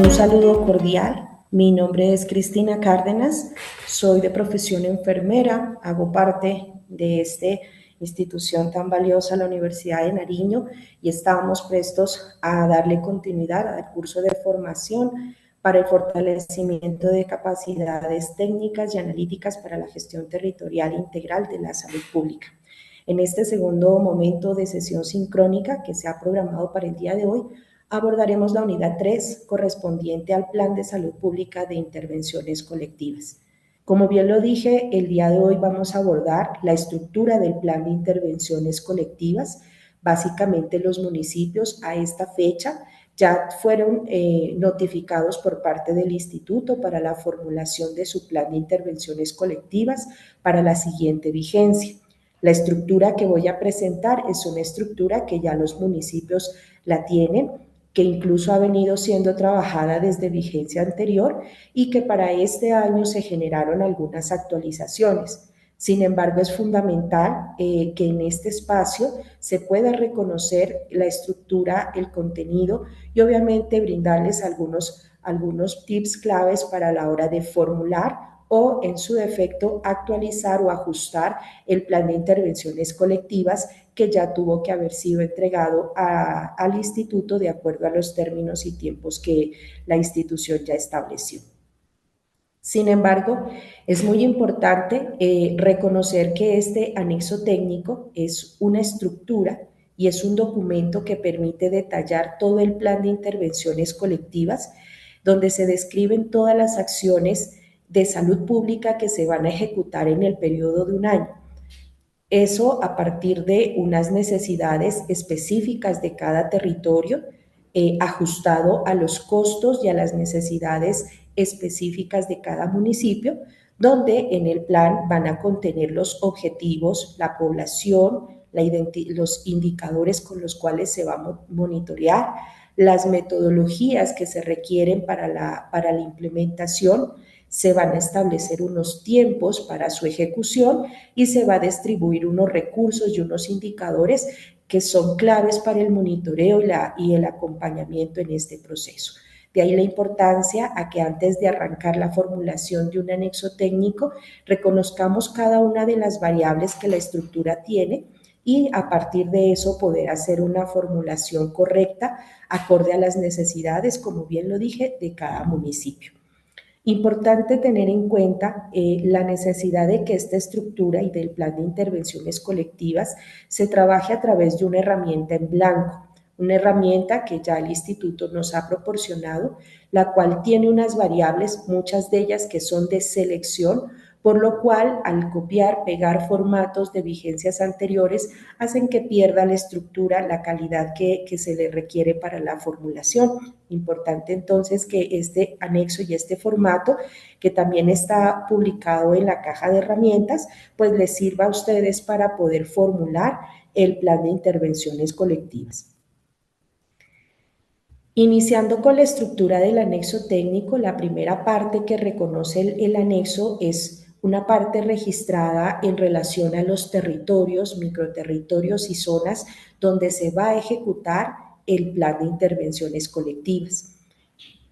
Un saludo cordial. Mi nombre es Cristina Cárdenas, soy de profesión enfermera, hago parte de esta institución tan valiosa, la Universidad de Nariño, y estamos prestos a darle continuidad al curso de formación para el fortalecimiento de capacidades técnicas y analíticas para la gestión territorial integral de la salud pública. En este segundo momento de sesión sincrónica que se ha programado para el día de hoy, abordaremos la unidad 3 correspondiente al Plan de Salud Pública de Intervenciones Colectivas. Como bien lo dije, el día de hoy vamos a abordar la estructura del Plan de Intervenciones Colectivas. Básicamente los municipios a esta fecha ya fueron notificados por parte del Instituto para la formulación de su Plan de Intervenciones Colectivas para la siguiente vigencia. La estructura que voy a presentar es una estructura que ya los municipios la tienen, que incluso ha venido siendo trabajada desde vigencia anterior y que para este año se generaron algunas actualizaciones. Sin embargo, es fundamental que en este espacio se pueda reconocer la estructura, el contenido y obviamente brindarles algunos tips claves para la hora de formular o, en su defecto, actualizar o ajustar el plan de intervenciones colectivas que ya tuvo que haber sido entregado al instituto de acuerdo a los términos y tiempos que la institución ya estableció. Sin embargo, es muy importante reconocer que este anexo técnico es una estructura y es un documento que permite detallar todo el plan de intervenciones colectivas, donde se describen todas las acciones de salud pública que se van a ejecutar en el periodo de un año. Eso a partir de unas necesidades específicas de cada territorio, ajustado a los costos y a las necesidades específicas de cada municipio, donde en el plan van a contener los objetivos, la población, los indicadores con los cuales se va a monitorear, las metodologías que se requieren para la implementación, se van a establecer unos tiempos para su ejecución y se va a distribuir unos recursos y unos indicadores que son claves para el monitoreo y el acompañamiento en este proceso. De ahí la importancia a que antes de arrancar la formulación de un anexo técnico, reconozcamos cada una de las variables que la estructura tiene y a partir de eso poder hacer una formulación correcta acorde a las necesidades, como bien lo dije, de cada municipio. Importante tener en cuenta la necesidad de que esta estructura y del plan de intervenciones colectivas se trabaje a través de una herramienta en blanco, una herramienta que ya el instituto nos ha proporcionado, la cual tiene unas variables, muchas de ellas que son de selección, por lo cual al copiar, pegar formatos de vigencias anteriores hacen que pierda la estructura, la calidad que se le requiere para la formulación. Importante entonces que este anexo y este formato, que también está publicado en la caja de herramientas, pues les sirva a ustedes para poder formular el plan de intervenciones colectivas. Iniciando con la estructura del anexo técnico, la primera parte que reconoce el anexo es una parte registrada en relación a los territorios, microterritorios y zonas donde se va a ejecutar el plan de intervenciones colectivas.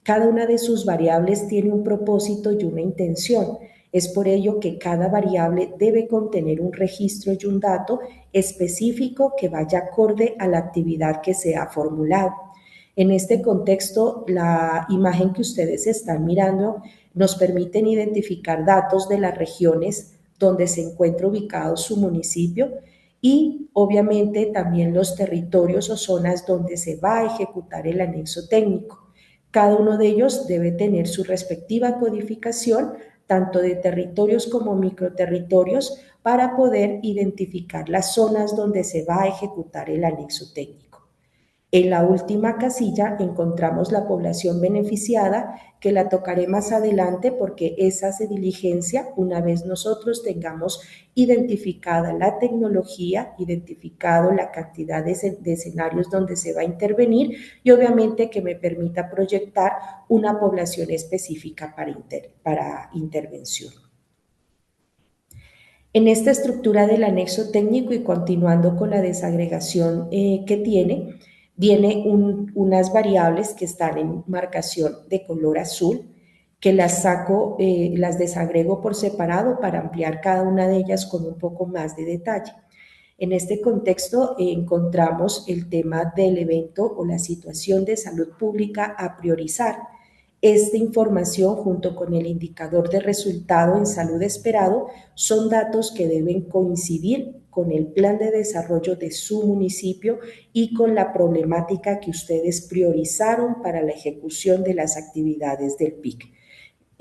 Cada una de sus variables tiene un propósito y una intención. Es por ello que cada variable debe contener un registro y un dato específico que vaya acorde a la actividad que se ha formulado. En este contexto, la imagen que ustedes están mirando nos permite identificar datos de las regiones donde se encuentra ubicado su municipio y obviamente también los territorios o zonas donde se va a ejecutar el anexo técnico. Cada uno de ellos debe tener su respectiva codificación, tanto de territorios como microterritorios, para poder identificar las zonas donde se va a ejecutar el anexo técnico. En la última casilla encontramos la población beneficiada, que la tocaré más adelante porque esa se diligencia una vez nosotros tengamos identificada la tecnología, identificado la cantidad de escenarios donde se va a intervenir y obviamente que me permita proyectar una población específica para intervención. En esta estructura del anexo técnico y continuando con la desagregación que tiene, viene unas variables que están en marcación de color azul, que las saco, las desagrego por separado para ampliar cada una de ellas con un poco más de detalle. En este contexto encontramos el tema del evento o la situación de salud pública a priorizar. Esta información, junto con el indicador de resultado en salud esperado, son datos que deben coincidir con el plan de desarrollo de su municipio y con la problemática que ustedes priorizaron para la ejecución de las actividades del PIC.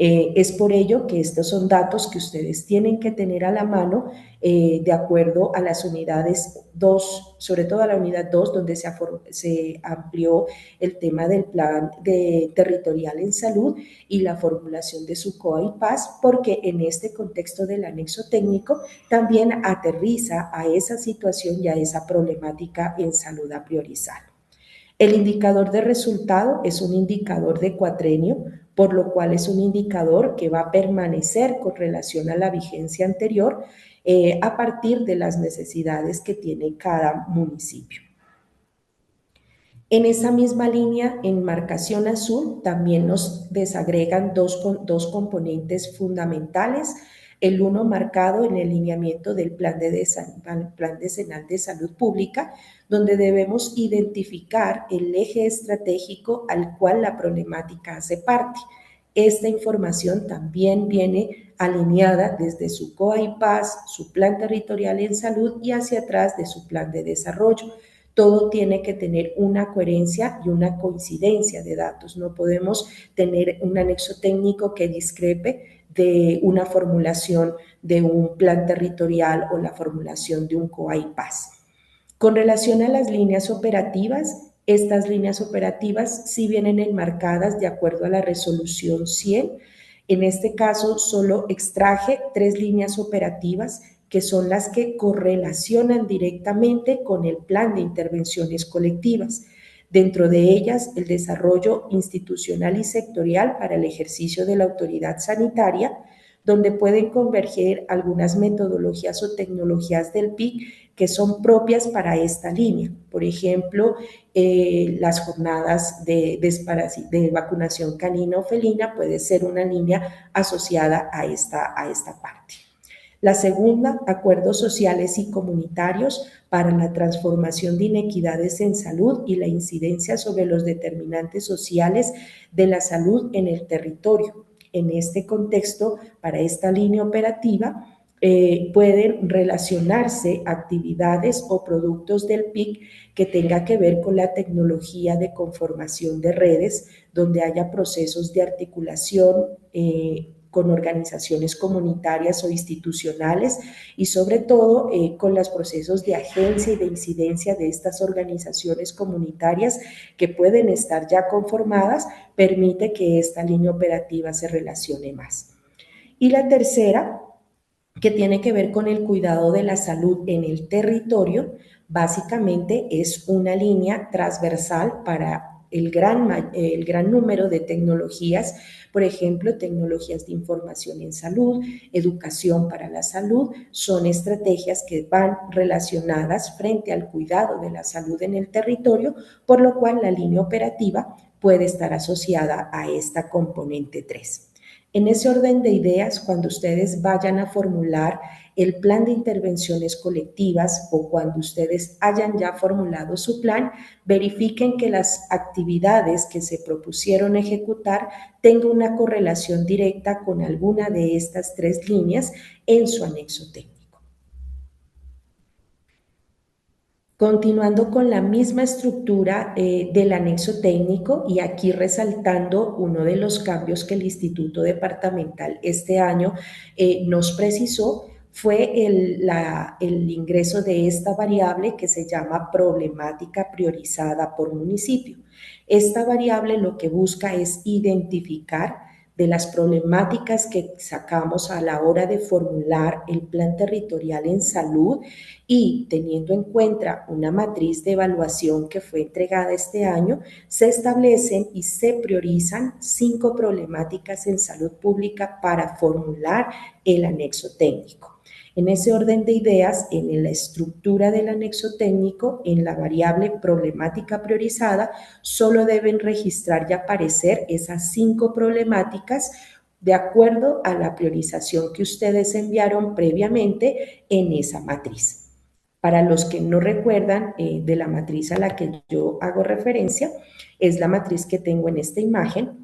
Es por ello que estos son datos que ustedes tienen que tener a la mano de acuerdo a las unidades 2, sobre todo a la unidad 2, donde se amplió el tema del plan territorial en salud y la formulación de su COA y PAS, porque en este contexto del anexo técnico también aterriza a esa situación y a esa problemática en salud a priorizar. El indicador de resultado es un indicador de cuatrenio, por lo cual es un indicador que va a permanecer con relación a la vigencia anterior a partir de las necesidades que tiene cada municipio. En esa misma línea, en marcación azul, también nos desagregan dos componentes fundamentales, el uno marcado en el lineamiento del plan decenal de salud pública, donde debemos identificar el eje estratégico al cual la problemática hace parte. Esta información también viene alineada desde su COA y PAS, su plan territorial en salud y hacia atrás de su plan de desarrollo. Todo tiene que tener una coherencia y una coincidencia de datos. No podemos tener un anexo técnico que discrepe de una formulación de un plan territorial o la formulación de un COA y PAS. Con relación a las líneas operativas, estas líneas operativas sí vienen enmarcadas de acuerdo a la resolución 100. En este caso, solo extraje 3 líneas operativas que son las que correlacionan directamente con el plan de intervenciones colectivas. Dentro de ellas, el desarrollo institucional y sectorial para el ejercicio de la autoridad sanitaria, donde pueden converger algunas metodologías o tecnologías del PIC que son propias para esta línea. Por ejemplo, las jornadas de vacunación canina o felina puede ser una línea asociada a esta parte. La segunda, acuerdos sociales y comunitarios para la transformación de inequidades en salud y la incidencia sobre los determinantes sociales de la salud en el territorio. En este contexto, para esta línea operativa, pueden relacionarse actividades o productos del PIC que tenga que ver con la tecnología de conformación de redes, donde haya procesos de articulación con organizaciones comunitarias o institucionales y sobre todo con los procesos de agencia y de incidencia de estas organizaciones comunitarias que pueden estar ya conformadas, permite que esta línea operativa se relacione más. Y la tercera, que tiene que ver con el cuidado de la salud en el territorio, básicamente es una línea transversal para el gran número de tecnologías, por ejemplo, tecnologías de información en salud, educación para la salud, son estrategias que van relacionadas frente al cuidado de la salud en el territorio, por lo cual la línea operativa puede estar asociada a esta componente 3. En ese orden de ideas, cuando ustedes vayan a formular el plan de intervenciones colectivas o cuando ustedes hayan ya formulado su plan, verifiquen que las actividades que se propusieron ejecutar tengan una correlación directa con alguna de estas 3 líneas en su anexo técnico. Continuando con la misma estructura del anexo técnico y aquí resaltando uno de los cambios que el Instituto Departamental este año nos precisó fue el ingreso de esta variable que se llama problemática priorizada por municipio. Esta variable lo que busca es identificar de las problemáticas que sacamos a la hora de formular el plan territorial en salud y teniendo en cuenta una matriz de evaluación que fue entregada este año, se establecen y se priorizan 5 problemáticas en salud pública para formular el anexo técnico. En ese orden de ideas, en la estructura del anexo técnico, en la variable problemática priorizada, solo deben registrar y aparecer esas 5 problemáticas de acuerdo a la priorización que ustedes enviaron previamente en esa matriz. Para los que no recuerdan de la matriz a la que yo hago referencia, es la matriz que tengo en esta imagen.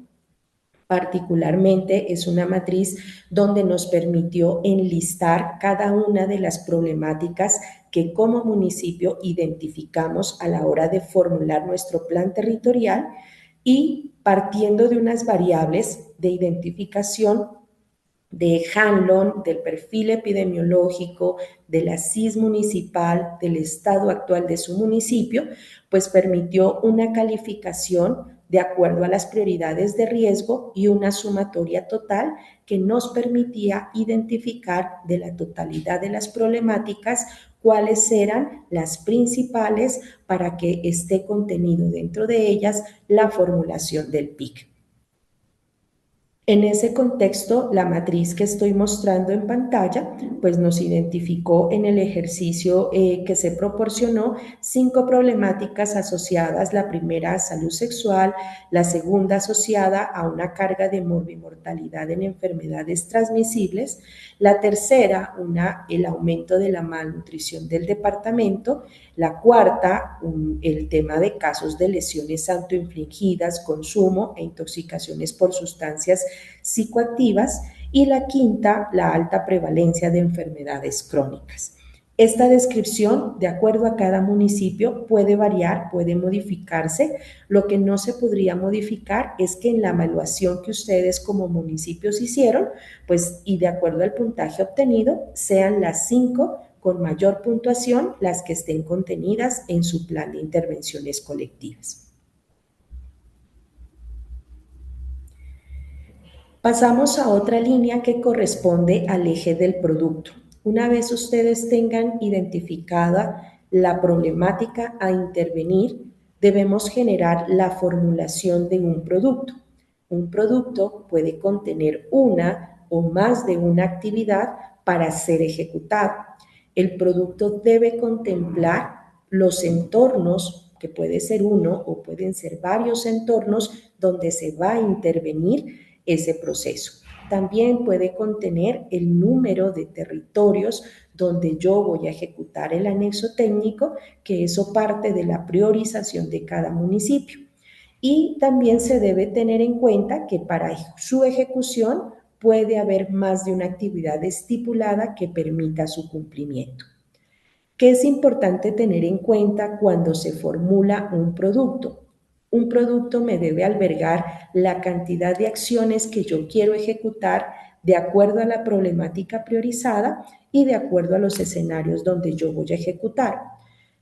Particularmente es una matriz donde nos permitió enlistar cada una de las problemáticas que como municipio identificamos a la hora de formular nuestro plan territorial y partiendo de unas variables de identificación de Hanlon, del perfil epidemiológico, de la CIS municipal, del estado actual de su municipio, pues permitió una calificación de acuerdo a las prioridades de riesgo y una sumatoria total que nos permitía identificar de la totalidad de las problemáticas cuáles eran las principales para que esté contenido dentro de ellas la formulación del PIC. En ese contexto, la matriz que estoy mostrando en pantalla, pues nos identificó en el ejercicio que se proporcionó 5 problemáticas asociadas, la primera a salud sexual, la segunda asociada a una carga de morbimortalidad en enfermedades transmisibles, la tercera, el aumento de la malnutrición del departamento, la cuarta, el tema de casos de lesiones autoinfligidas, consumo e intoxicaciones por sustancias psicoactivas y la quinta, la alta prevalencia de enfermedades crónicas. Esta descripción, de acuerdo a cada municipio, puede variar, puede modificarse. Lo que no se podría modificar es que en la evaluación que ustedes como municipios hicieron, pues y de acuerdo al puntaje obtenido, sean las 5 con mayor puntuación las que estén contenidas en su plan de intervenciones colectivas. Pasamos a otra línea que corresponde al eje del producto. Una vez ustedes tengan identificada la problemática a intervenir, debemos generar la formulación de un producto. Un producto puede contener una o más de una actividad para ser ejecutado. El producto debe contemplar los entornos, que puede ser uno o pueden ser varios entornos donde se va a intervenir ese proceso. También puede contener el número de territorios donde yo voy a ejecutar el anexo técnico, que eso parte de la priorización de cada municipio. Y también se debe tener en cuenta que para su ejecución puede haber más de una actividad estipulada que permita su cumplimiento. ¿Qué es importante tener en cuenta cuando se formula un producto? Un producto me debe albergar la cantidad de acciones que yo quiero ejecutar de acuerdo a la problemática priorizada y de acuerdo a los escenarios donde yo voy a ejecutar.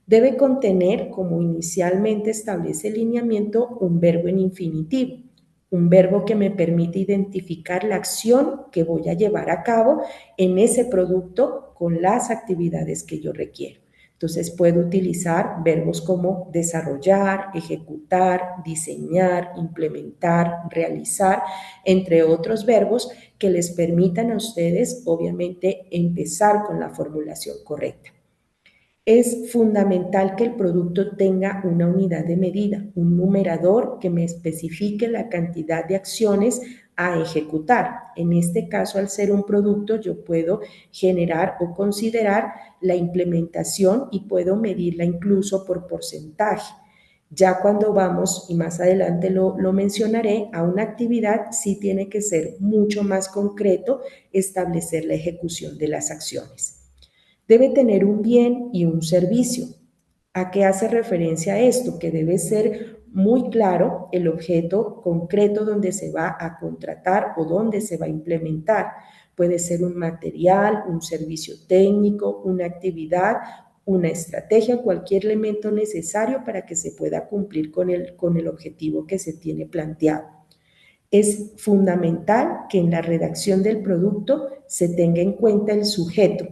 Debe contener, como inicialmente establece el lineamiento, un verbo en infinitivo, un verbo que me permite identificar la acción que voy a llevar a cabo en ese producto con las actividades que yo requiero. Entonces puedo utilizar verbos como desarrollar, ejecutar, diseñar, implementar, realizar, entre otros verbos que les permitan a ustedes, obviamente, empezar con la formulación correcta. Es fundamental que el producto tenga una unidad de medida, un numerador que me especifique la cantidad de acciones a ejecutar. En este caso, al ser un producto, yo puedo generar o considerar la implementación y puedo medirla incluso por porcentaje. Ya cuando vamos, y más adelante lo mencionaré, a una actividad sí tiene que ser mucho más concreto establecer la ejecución de las acciones. Debe tener un bien y un servicio. ¿A qué hace referencia esto? Que debe ser muy claro el objeto concreto donde se va a contratar o donde se va a implementar. Puede ser un material, un servicio técnico, una actividad, una estrategia, cualquier elemento necesario para que se pueda cumplir con el objetivo que se tiene planteado. Es fundamental que en la redacción del producto se tenga en cuenta el sujeto,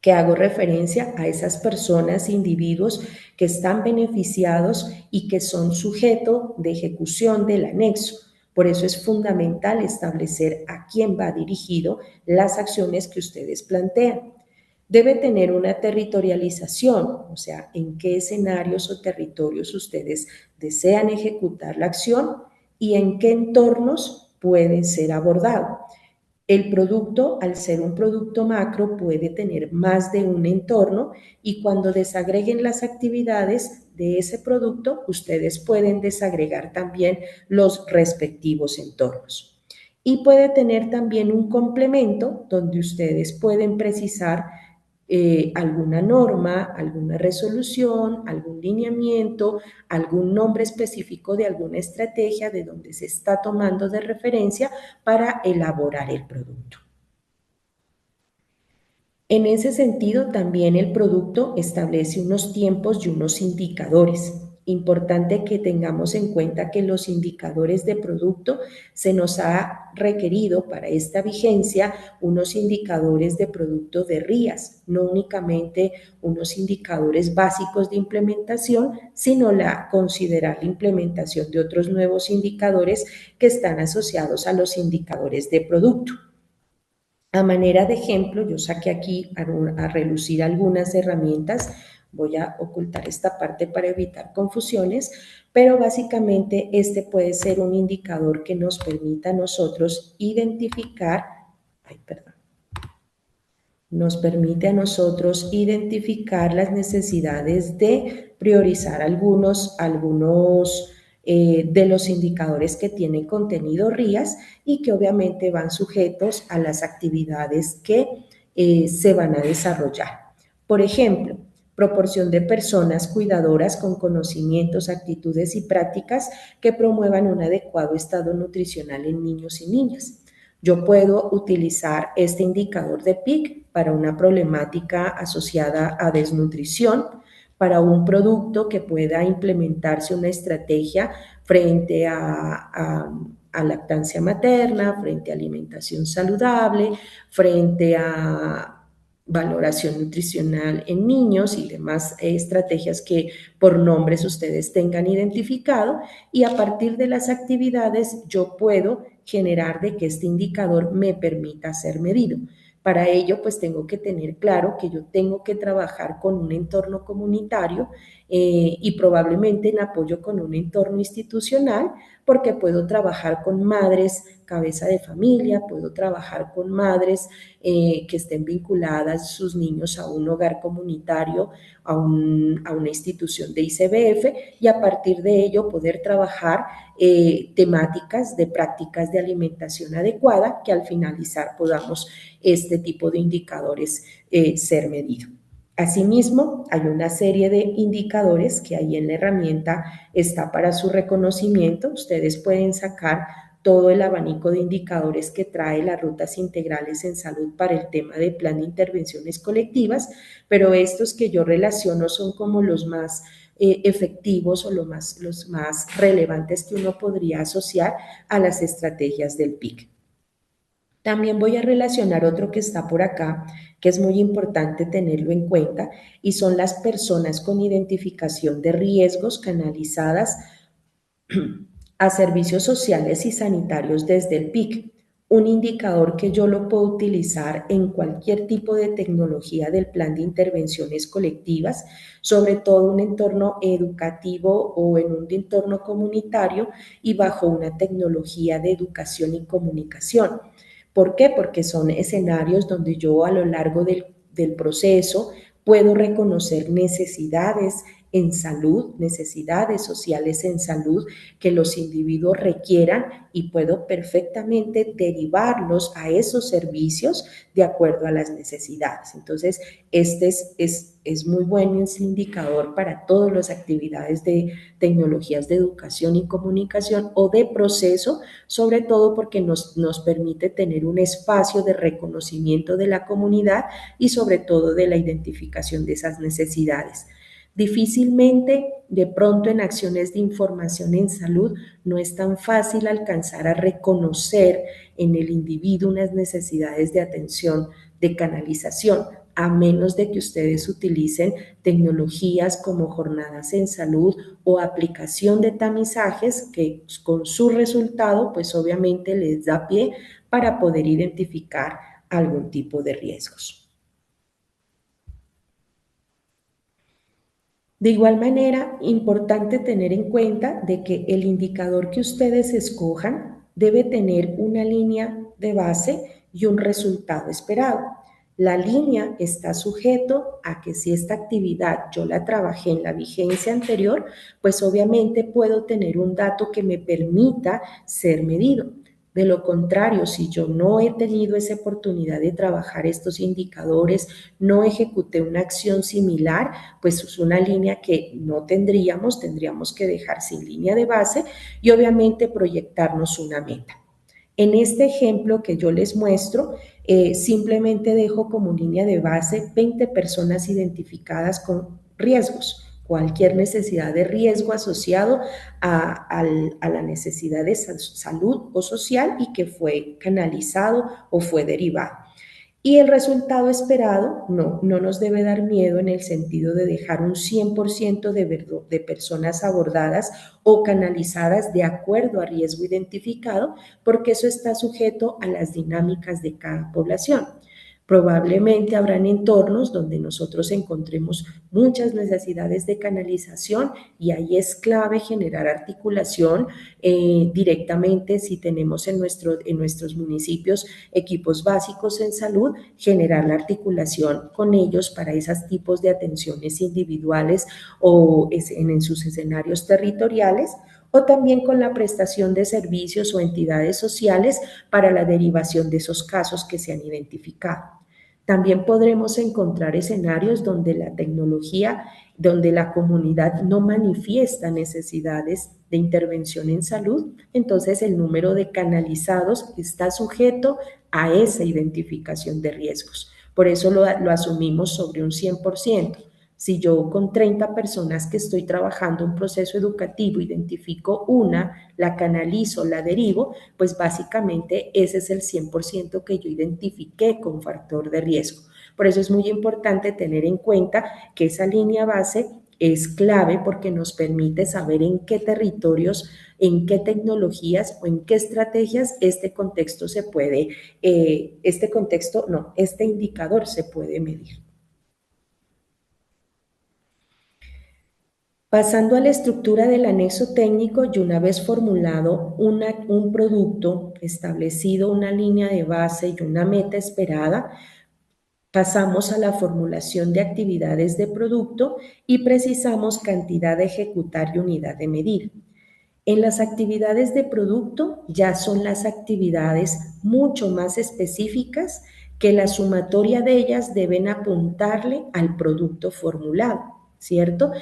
que hago referencia a esas personas, individuos que están beneficiados y que son sujeto de ejecución del anexo. Por eso es fundamental establecer a quién va dirigido las acciones que ustedes plantean. Debe tener una territorialización, o sea, en qué escenarios o territorios ustedes desean ejecutar la acción y en qué entornos pueden ser abordados. El producto, al ser un producto macro, puede tener más de un entorno y cuando desagreguen las actividades de ese producto, ustedes pueden desagregar también los respectivos entornos. Y puede tener también un complemento donde ustedes pueden precisar alguna norma, alguna resolución, algún lineamiento, algún nombre específico de alguna estrategia de donde se está tomando de referencia para elaborar el producto. En ese sentido, también el producto establece unos tiempos y unos indicadores. Importante que tengamos en cuenta que los indicadores de producto se nos ha requerido para esta vigencia unos indicadores de producto de RIAS, no únicamente unos indicadores básicos de implementación, sino considerar la implementación de otros nuevos indicadores que están asociados a los indicadores de producto. A manera de ejemplo, yo saqué aquí a relucir algunas herramientas. Voy a ocultar esta parte para evitar confusiones, pero básicamente este puede ser un indicador que nos permita a nosotros identificar, nos permite a nosotros identificar las necesidades de priorizar algunos de los indicadores que tienen contenido RIAS y que obviamente van sujetos a las actividades que se van a desarrollar. Por ejemplo, proporción de personas cuidadoras con conocimientos, actitudes y prácticas que promuevan un adecuado estado nutricional en niños y niñas. Yo puedo utilizar este indicador de PIC para una problemática asociada a desnutrición, para un producto que pueda implementarse una estrategia frente a lactancia materna, frente a alimentación saludable, frente a valoración nutricional en niños y demás estrategias que por nombres ustedes tengan identificado, y a partir de las actividades yo puedo generar de que este indicador me permita ser medido. Para ello, pues tengo que tener claro que yo tengo que trabajar con un entorno comunitario y probablemente en apoyo con un entorno institucional, porque puedo trabajar con madres cabeza de familia, puedo trabajar con madres que estén vinculadas sus niños a un hogar comunitario, a una institución de ICBF, y a partir de ello poder trabajar temáticas de prácticas de alimentación adecuada que al finalizar podamos este tipo de indicadores ser medidos. Asimismo, hay una serie de indicadores que ahí en la herramienta está para su reconocimiento. Ustedes pueden sacar todo el abanico de indicadores que trae las rutas integrales en salud para el tema de plan de intervenciones colectivas, pero estos que yo relaciono son como los más efectivos o los más relevantes que uno podría asociar a las estrategias del PIC. También voy a relacionar otro que está por acá, que es muy importante tenerlo en cuenta, y son las personas con identificación de riesgos canalizadas a servicios sociales y sanitarios desde el PIC, un indicador que yo lo puedo utilizar en cualquier tipo de tecnología del plan de intervenciones colectivas, sobre todo un entorno educativo o en un entorno comunitario y bajo una tecnología de educación y comunicación. ¿Por qué? Porque son escenarios donde yo a lo largo del proceso puedo reconocer necesidades en salud, necesidades sociales en salud que los individuos requieran y puedo perfectamente derivarlos a esos servicios de acuerdo a las necesidades. Entonces, este es muy bueno ese indicador para todas las actividades de tecnologías de educación y comunicación o de proceso, sobre todo porque nos permite tener un espacio de reconocimiento de la comunidad y sobre todo de la identificación de esas necesidades. Difícilmente, de pronto en acciones de información en salud, no es tan fácil alcanzar a reconocer en el individuo unas necesidades de atención, de canalización, a menos de que ustedes utilicen tecnologías como jornadas en salud o aplicación de tamizajes que con su resultado, pues obviamente les da pie para poder identificar algún tipo de riesgos. De igual manera, importante tener en cuenta de que el indicador que ustedes escojan debe tener una línea de base y un resultado esperado. La línea está sujeto a que si esta actividad yo la trabajé en la vigencia anterior, pues obviamente puedo tener un dato que me permita ser medido. De lo contrario, si yo no he tenido esa oportunidad de trabajar estos indicadores, no ejecuté una acción similar, pues es una línea que no tendríamos que dejar sin línea de base y obviamente proyectarnos una meta. En este ejemplo que yo les muestro, simplemente dejo como línea de base 20 personas identificadas con riesgos, cualquier necesidad de riesgo asociado a la necesidad de salud o social y que fue canalizado o fue derivado. Y el resultado esperado no nos debe dar miedo en el sentido de dejar un 100% de personas abordadas o canalizadas de acuerdo a riesgo identificado, porque eso está sujeto a las dinámicas de cada población. Probablemente habrán entornos donde nosotros encontremos muchas necesidades de canalización y ahí es clave generar articulación directamente si tenemos en nuestros municipios equipos básicos en salud, generar la articulación con ellos para esos tipos de atenciones individuales o en sus escenarios territoriales, o también con la prestación de servicios o entidades sociales para la derivación de esos casos que se han identificado. También podremos encontrar escenarios donde la tecnología, donde la comunidad no manifiesta necesidades de intervención en salud, entonces el número de canalizados está sujeto a esa identificación de riesgos. Por eso lo asumimos sobre un 100%. Si yo con 30 personas que estoy trabajando un proceso educativo identifico una, la canalizo, la derivo, pues básicamente ese es el 100% que yo identifiqué con factor de riesgo. Por eso es muy importante tener en cuenta que esa línea base es clave porque nos permite saber en qué territorios, en qué tecnologías o en qué estrategias este indicador se puede medir. Pasando a la estructura del anexo técnico y una vez formulado un producto, establecido una línea de base y una meta esperada, pasamos a la formulación de actividades de producto y precisamos cantidad de ejecutar y unidad de medir. En las actividades de producto ya son las actividades mucho más específicas que la sumatoria de ellas deben apuntarle al producto formulado, ¿cierto?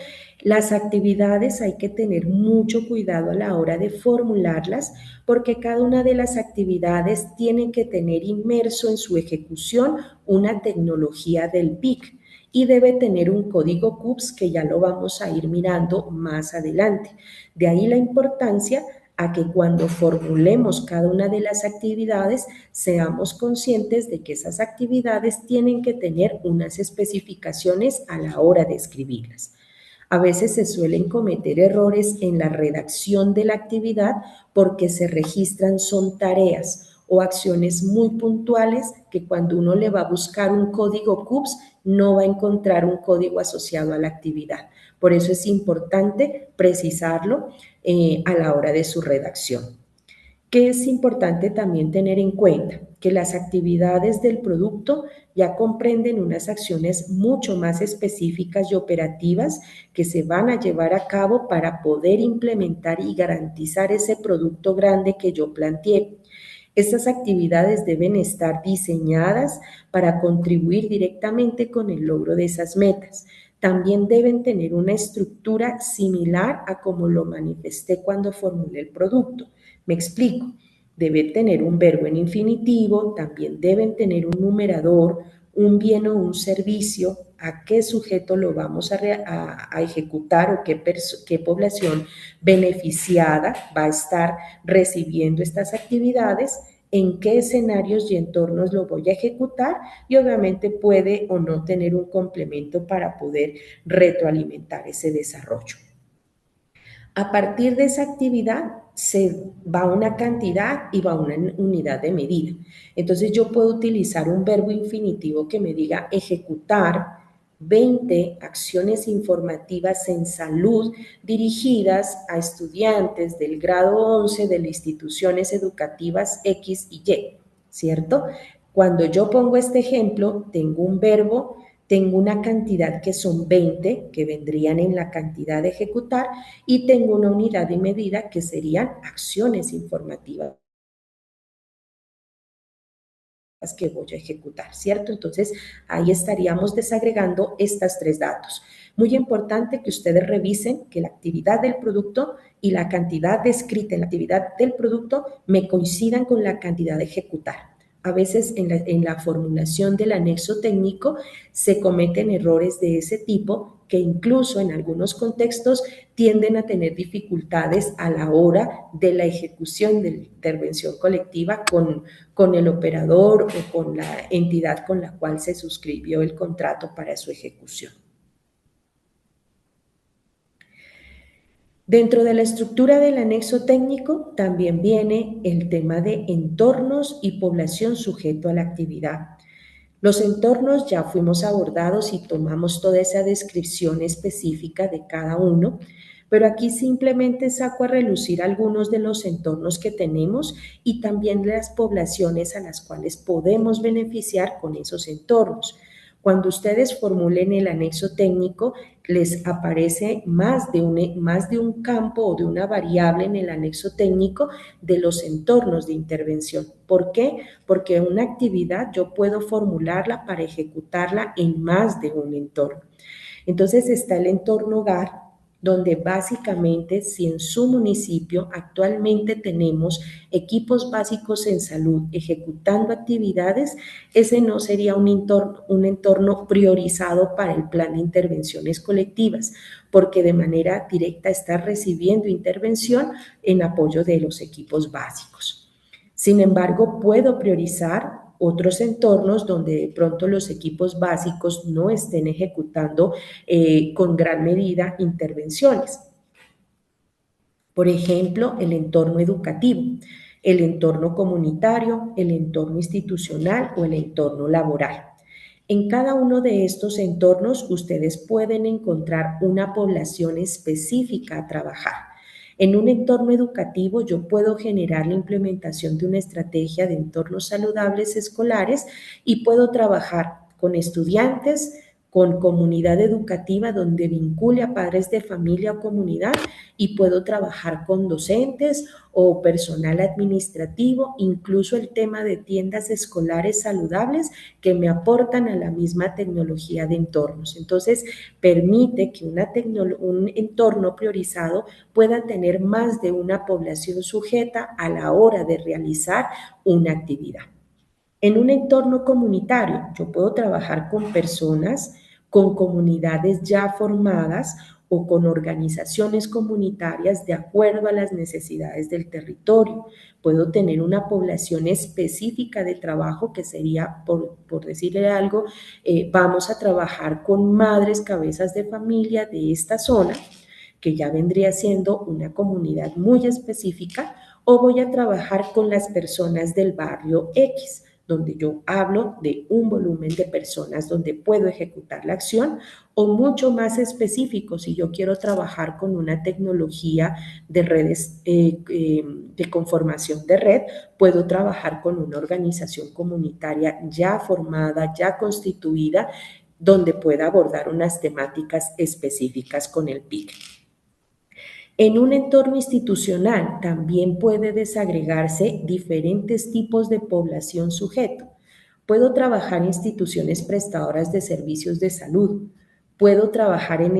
Las actividades hay que tener mucho cuidado a la hora de formularlas porque cada una de las actividades tiene que tener inmerso en su ejecución una tecnología del PIC y debe tener un código CUPS que ya lo vamos a ir mirando más adelante. De ahí la importancia a que cuando formulemos cada una de las actividades seamos conscientes de que esas actividades tienen que tener unas especificaciones a la hora de escribirlas. A veces se suelen cometer errores en la redacción de la actividad porque se registran son tareas o acciones muy puntuales que cuando uno le va a buscar un código CUPS no va a encontrar un código asociado a la actividad. Por eso es importante precisarlo a la hora de su redacción. ¿Qué es importante también tener en cuenta? Que las actividades del producto ya comprenden unas acciones mucho más específicas y operativas que se van a llevar a cabo para poder implementar y garantizar ese producto grande que yo planteé. Estas actividades deben estar diseñadas para contribuir directamente con el logro de esas metas. También deben tener una estructura similar a como lo manifesté cuando formulé el producto. Me explico. Debe tener un verbo en infinitivo, también deben tener un numerador, un bien o un servicio, a qué sujeto lo vamos a ejecutar o qué población beneficiada va a estar recibiendo estas actividades en qué escenarios y entornos lo voy a ejecutar y obviamente puede o no tener un complemento para poder retroalimentar ese desarrollo. A partir de esa actividad se va una cantidad y va una unidad de medida. Entonces yo puedo utilizar un verbo infinitivo que me diga ejecutar 20 acciones informativas en salud dirigidas a estudiantes del grado 11 de las instituciones educativas X y Y, ¿cierto? Cuando yo pongo este ejemplo, tengo un verbo, tengo una cantidad que son 20, que vendrían en la cantidad de ejecutar, y tengo una unidad de medida que serían acciones informativas que voy a ejecutar, ¿cierto? Entonces, ahí estaríamos desagregando estas tres datos. Muy importante que ustedes revisen que la actividad del producto y la cantidad descrita en la actividad del producto me coincidan con la cantidad de ejecutar. A veces en la formulación del anexo técnico se cometen errores de ese tipo que incluso en algunos contextos tienden a tener dificultades a la hora de la ejecución de la intervención colectiva con el operador o con la entidad con la cual se suscribió el contrato para su ejecución. Dentro de la estructura del anexo técnico también viene el tema de entornos y población sujeto a la actividad. Los entornos ya fuimos abordados y tomamos toda esa descripción específica de cada uno, pero aquí simplemente saco a relucir algunos de los entornos que tenemos y también las poblaciones a las cuales podemos beneficiar con esos entornos. Cuando ustedes formulen el anexo técnico, les aparece más de un campo o de una variable en el anexo técnico de los entornos de intervención. ¿Por qué? Porque una actividad yo puedo formularla para ejecutarla en más de un entorno. Entonces está el entorno hogar, donde básicamente si en su municipio actualmente tenemos equipos básicos en salud ejecutando actividades, ese no sería un entorno priorizado para el plan de intervenciones colectivas, porque de manera directa está recibiendo intervención en apoyo de los equipos básicos. Sin embargo, puedo priorizar otros entornos donde de pronto los equipos básicos no estén ejecutando con gran medida intervenciones. Por ejemplo, el entorno educativo, el entorno comunitario, el entorno institucional o el entorno laboral. En cada uno de estos entornos ustedes pueden encontrar una población específica a trabajar. En un entorno educativo yo puedo generar la implementación de una estrategia de entornos saludables escolares y puedo trabajar con estudiantes, con comunidad educativa donde vincule a padres de familia o comunidad y puedo trabajar con docentes o personal administrativo, incluso el tema de tiendas escolares saludables que me aportan a la misma tecnología de entornos. Entonces, permite que un entorno priorizado pueda tener más de una población sujeta a la hora de realizar una actividad. En un entorno comunitario, yo puedo trabajar con personas, con comunidades ya formadas o con organizaciones comunitarias de acuerdo a las necesidades del territorio. Puedo tener una población específica de trabajo que sería, por decirle algo, vamos a trabajar con madres, cabezas de familia de esta zona, que ya vendría siendo una comunidad muy específica, o voy a trabajar con las personas del barrio X, donde yo hablo de un volumen de personas donde puedo ejecutar la acción, o mucho más específico, si yo quiero trabajar con una tecnología de redes de conformación de red, puedo trabajar con una organización comunitaria ya formada, ya constituida, donde pueda abordar unas temáticas específicas con el PIC. En un entorno institucional también puede desagregarse diferentes tipos de población sujeto. Puedo trabajar en instituciones prestadoras de servicios de salud. Puedo trabajar en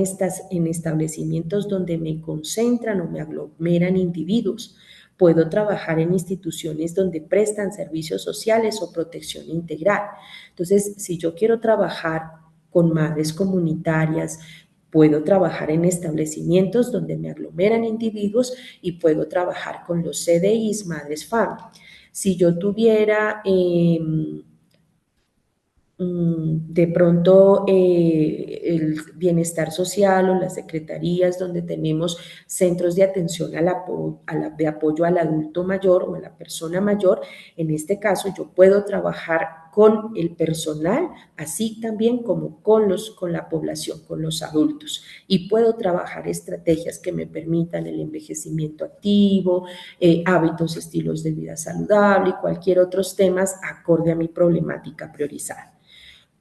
establecimientos donde me concentran o me aglomeran individuos. Puedo trabajar en instituciones donde prestan servicios sociales o protección integral. Entonces, si yo quiero trabajar con madres comunitarias, puedo trabajar en establecimientos donde me aglomeran individuos y puedo trabajar con los CDIs, Madres FAM. Si yo tuviera de pronto el bienestar social o las secretarías donde tenemos centros de atención de apoyo al adulto mayor o a la persona mayor, en este caso yo puedo trabajar con el personal, así también como con la población, con los adultos, y puedo trabajar estrategias que me permitan el envejecimiento activo, hábitos, estilos de vida saludable y cualquier otros temas acorde a mi problemática priorizada.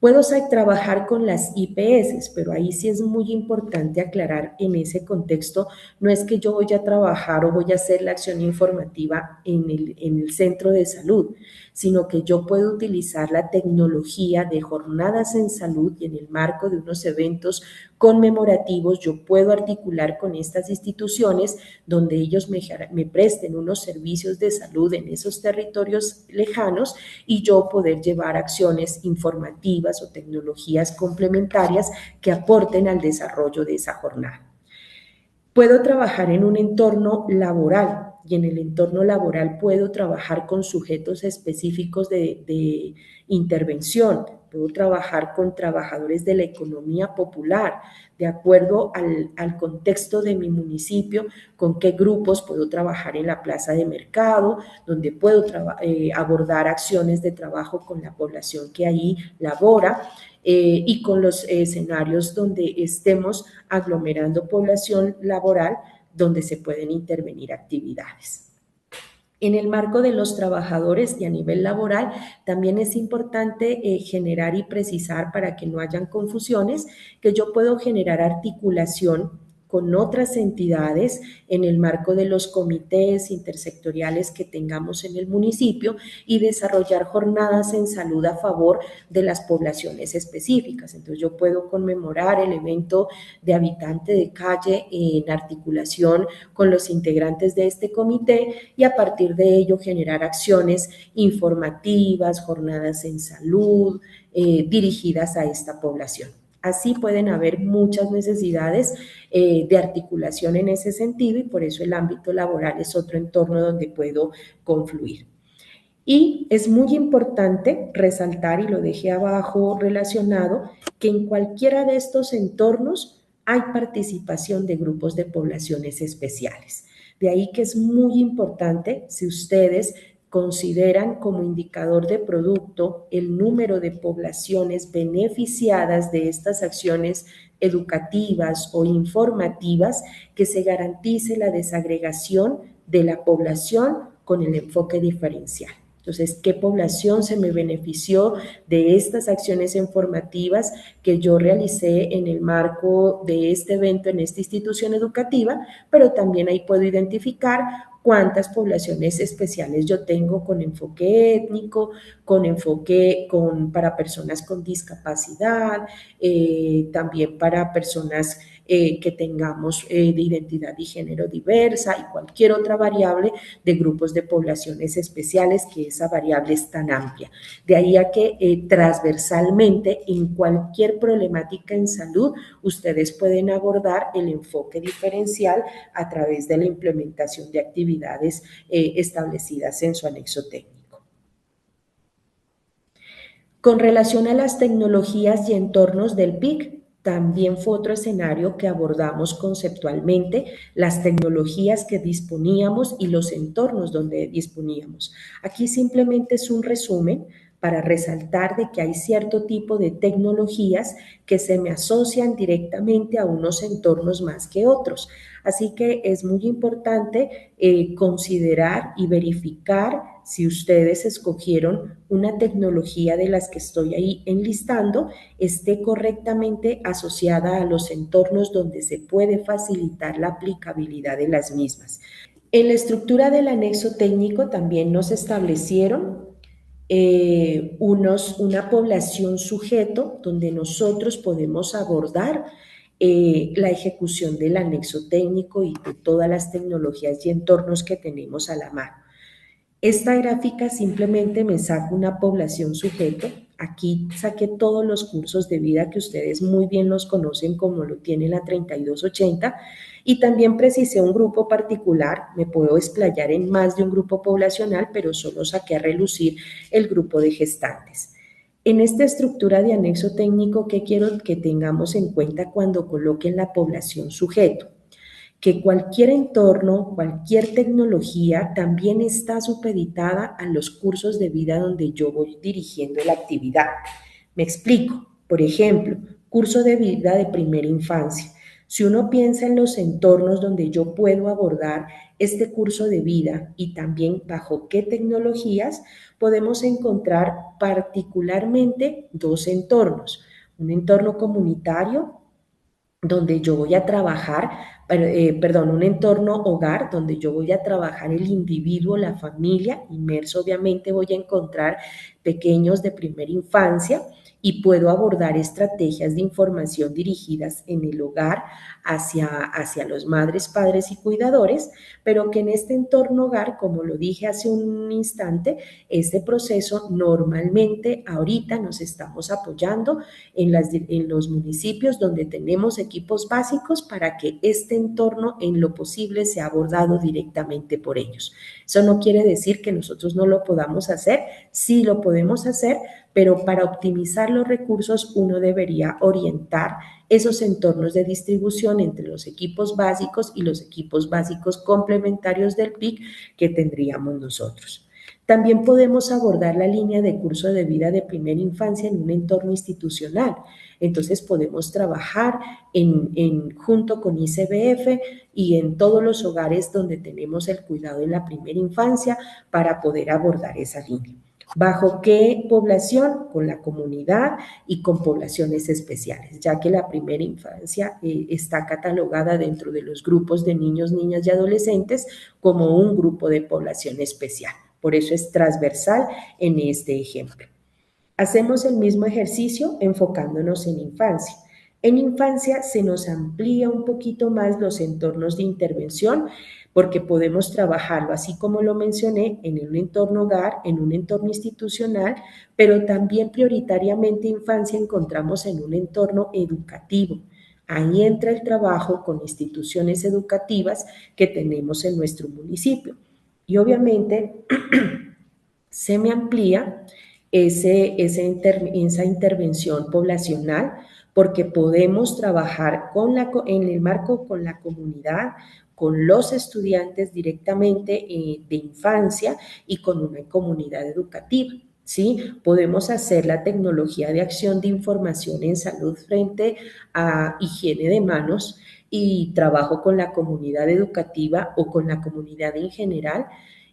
Puedo trabajar con las IPS, pero ahí sí es muy importante aclarar en ese contexto, no es que yo voy a trabajar o voy a hacer la acción informativa en el centro de salud, sino que yo puedo utilizar la tecnología de jornadas en salud y en el marco de unos eventos conmemorativos, yo puedo articular con estas instituciones donde ellos me presten unos servicios de salud en esos territorios lejanos y yo poder llevar acciones informativas o tecnologías complementarias que aporten al desarrollo de esa jornada. Puedo trabajar en un entorno laboral y en el entorno laboral puedo trabajar con sujetos específicos de intervención, puedo trabajar con trabajadores de la economía popular, de acuerdo al contexto de mi municipio, con qué grupos puedo trabajar en la plaza de mercado, donde puedo abordar acciones de trabajo con la población que ahí labora, y con los escenarios donde estemos aglomerando población laboral, donde se pueden intervenir actividades. En el marco de los trabajadores y a nivel laboral, también es importante generar y precisar para que no hayan confusiones, que yo puedo generar articulación con otras entidades en el marco de los comités intersectoriales que tengamos en el municipio y desarrollar jornadas en salud a favor de las poblaciones específicas. Entonces yo puedo conmemorar el evento de habitante de calle en articulación con los integrantes de este comité y a partir de ello generar acciones informativas, jornadas en salud dirigidas a esta población. Así pueden haber muchas necesidades de articulación en ese sentido y por eso el ámbito laboral es otro entorno donde puedo confluir. Y es muy importante resaltar, y lo dejé abajo relacionado, que en cualquiera de estos entornos hay participación de grupos de poblaciones especiales. De ahí que es muy importante, si ustedes consideran como indicador de producto el número de poblaciones beneficiadas de estas acciones educativas o informativas, que se garantice la desagregación de la población con el enfoque diferencial. Entonces, ¿qué población se me benefició de estas acciones informativas que yo realicé en el marco de este evento en esta institución educativa? Pero también ahí puedo identificar cuántas poblaciones especiales yo tengo con enfoque étnico, con enfoque para personas con discapacidad, también para personas que tengamos de identidad y género diversa y cualquier otra variable de grupos de poblaciones especiales, que esa variable es tan amplia. De ahí a que transversalmente en cualquier problemática en salud ustedes pueden abordar el enfoque diferencial a través de la implementación de actividades establecidas en su anexo técnico. Con relación a las tecnologías y entornos del PIC, también fue otro escenario que abordamos conceptualmente, las tecnologías que disponíamos y los entornos donde disponíamos. Aquí simplemente es un resumen para resaltar de que hay cierto tipo de tecnologías que se me asocian directamente a unos entornos más que otros. Así que es muy importante considerar y verificar si ustedes escogieron una tecnología de las que estoy ahí enlistando, esté correctamente asociada a los entornos donde se puede facilitar la aplicabilidad de las mismas. En la estructura del anexo técnico también nos establecieron una población sujeto donde nosotros podemos abordar la ejecución del anexo técnico y de todas las tecnologías y entornos que tenemos a la mano. Esta gráfica simplemente me saca una población sujeto. Aquí saqué todos los cursos de vida que ustedes muy bien los conocen, como lo tiene la 3280, Y también precisé un grupo particular, me puedo explayar en más de un grupo poblacional, pero solo saqué a relucir el grupo de gestantes. En esta estructura de anexo técnico, ¿qué quiero que tengamos en cuenta cuando coloquen la población sujeto? Que cualquier entorno, cualquier tecnología también está supeditada a los cursos de vida donde yo voy dirigiendo la actividad. Me explico. Por ejemplo, curso de vida de primera infancia. Si uno piensa en los entornos donde yo puedo abordar este curso de vida y también bajo qué tecnologías, podemos encontrar particularmente dos entornos. Un entorno comunitario donde yo voy a trabajar, un entorno hogar donde yo voy a trabajar el individuo, la familia, inmerso obviamente voy a encontrar pequeños de primera infancia y puedo abordar estrategias de información dirigidas en el hogar hacia los madres, padres y cuidadores, pero que en este entorno hogar, como lo dije hace un instante, este proceso normalmente ahorita nos estamos apoyando en los municipios donde tenemos equipos básicos para que este entorno en lo posible sea abordado directamente por ellos. Eso no quiere decir que nosotros no lo podamos hacer, sí lo podemos hacer, pero para optimizar los recursos uno debería orientar esos entornos de distribución entre los equipos básicos y los equipos básicos complementarios del PIC que tendríamos nosotros. También podemos abordar la línea de curso de vida de primera infancia en un entorno institucional. Entonces podemos trabajar junto con ICBF y en todos los hogares donde tenemos el cuidado en la primera infancia para poder abordar esa línea. ¿Bajo qué población? Con la comunidad y con poblaciones especiales, ya que la primera infancia está catalogada dentro de los grupos de niños, niñas y adolescentes como un grupo de población especial. Por eso es transversal en este ejemplo. Hacemos el mismo ejercicio enfocándonos en infancia. En infancia se nos amplía un poquito más los entornos de intervención porque podemos trabajarlo, así como lo mencioné, en un entorno hogar, en un entorno institucional, pero también prioritariamente infancia encontramos en un entorno educativo. Ahí entra el trabajo con instituciones educativas que tenemos en nuestro municipio. Y obviamente se me amplía esa intervención poblacional porque podemos trabajar en el marco con la comunidad, con los estudiantes directamente de infancia y con una comunidad educativa. ¿Sí? Podemos hacer la tecnología de acción de información en salud frente a higiene de manos y trabajo con la comunidad educativa o con la comunidad en general.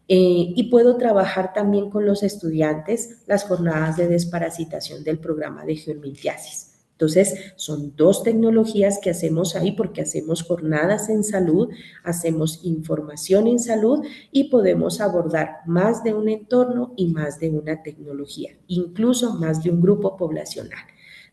Y puedo trabajar también con los estudiantes las jornadas de desparasitación del programa de geomiltiasis. Entonces, son dos tecnologías que hacemos ahí porque hacemos jornadas en salud, hacemos información en salud y podemos abordar más de un entorno y más de una tecnología, incluso más de un grupo poblacional.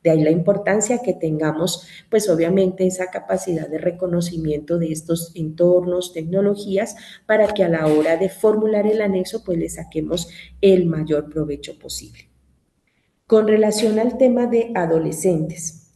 De ahí la importancia que tengamos, pues obviamente, esa capacidad de reconocimiento de estos entornos, tecnologías, para que a la hora de formular el anexo, pues le saquemos el mayor provecho posible. Con relación al tema de adolescentes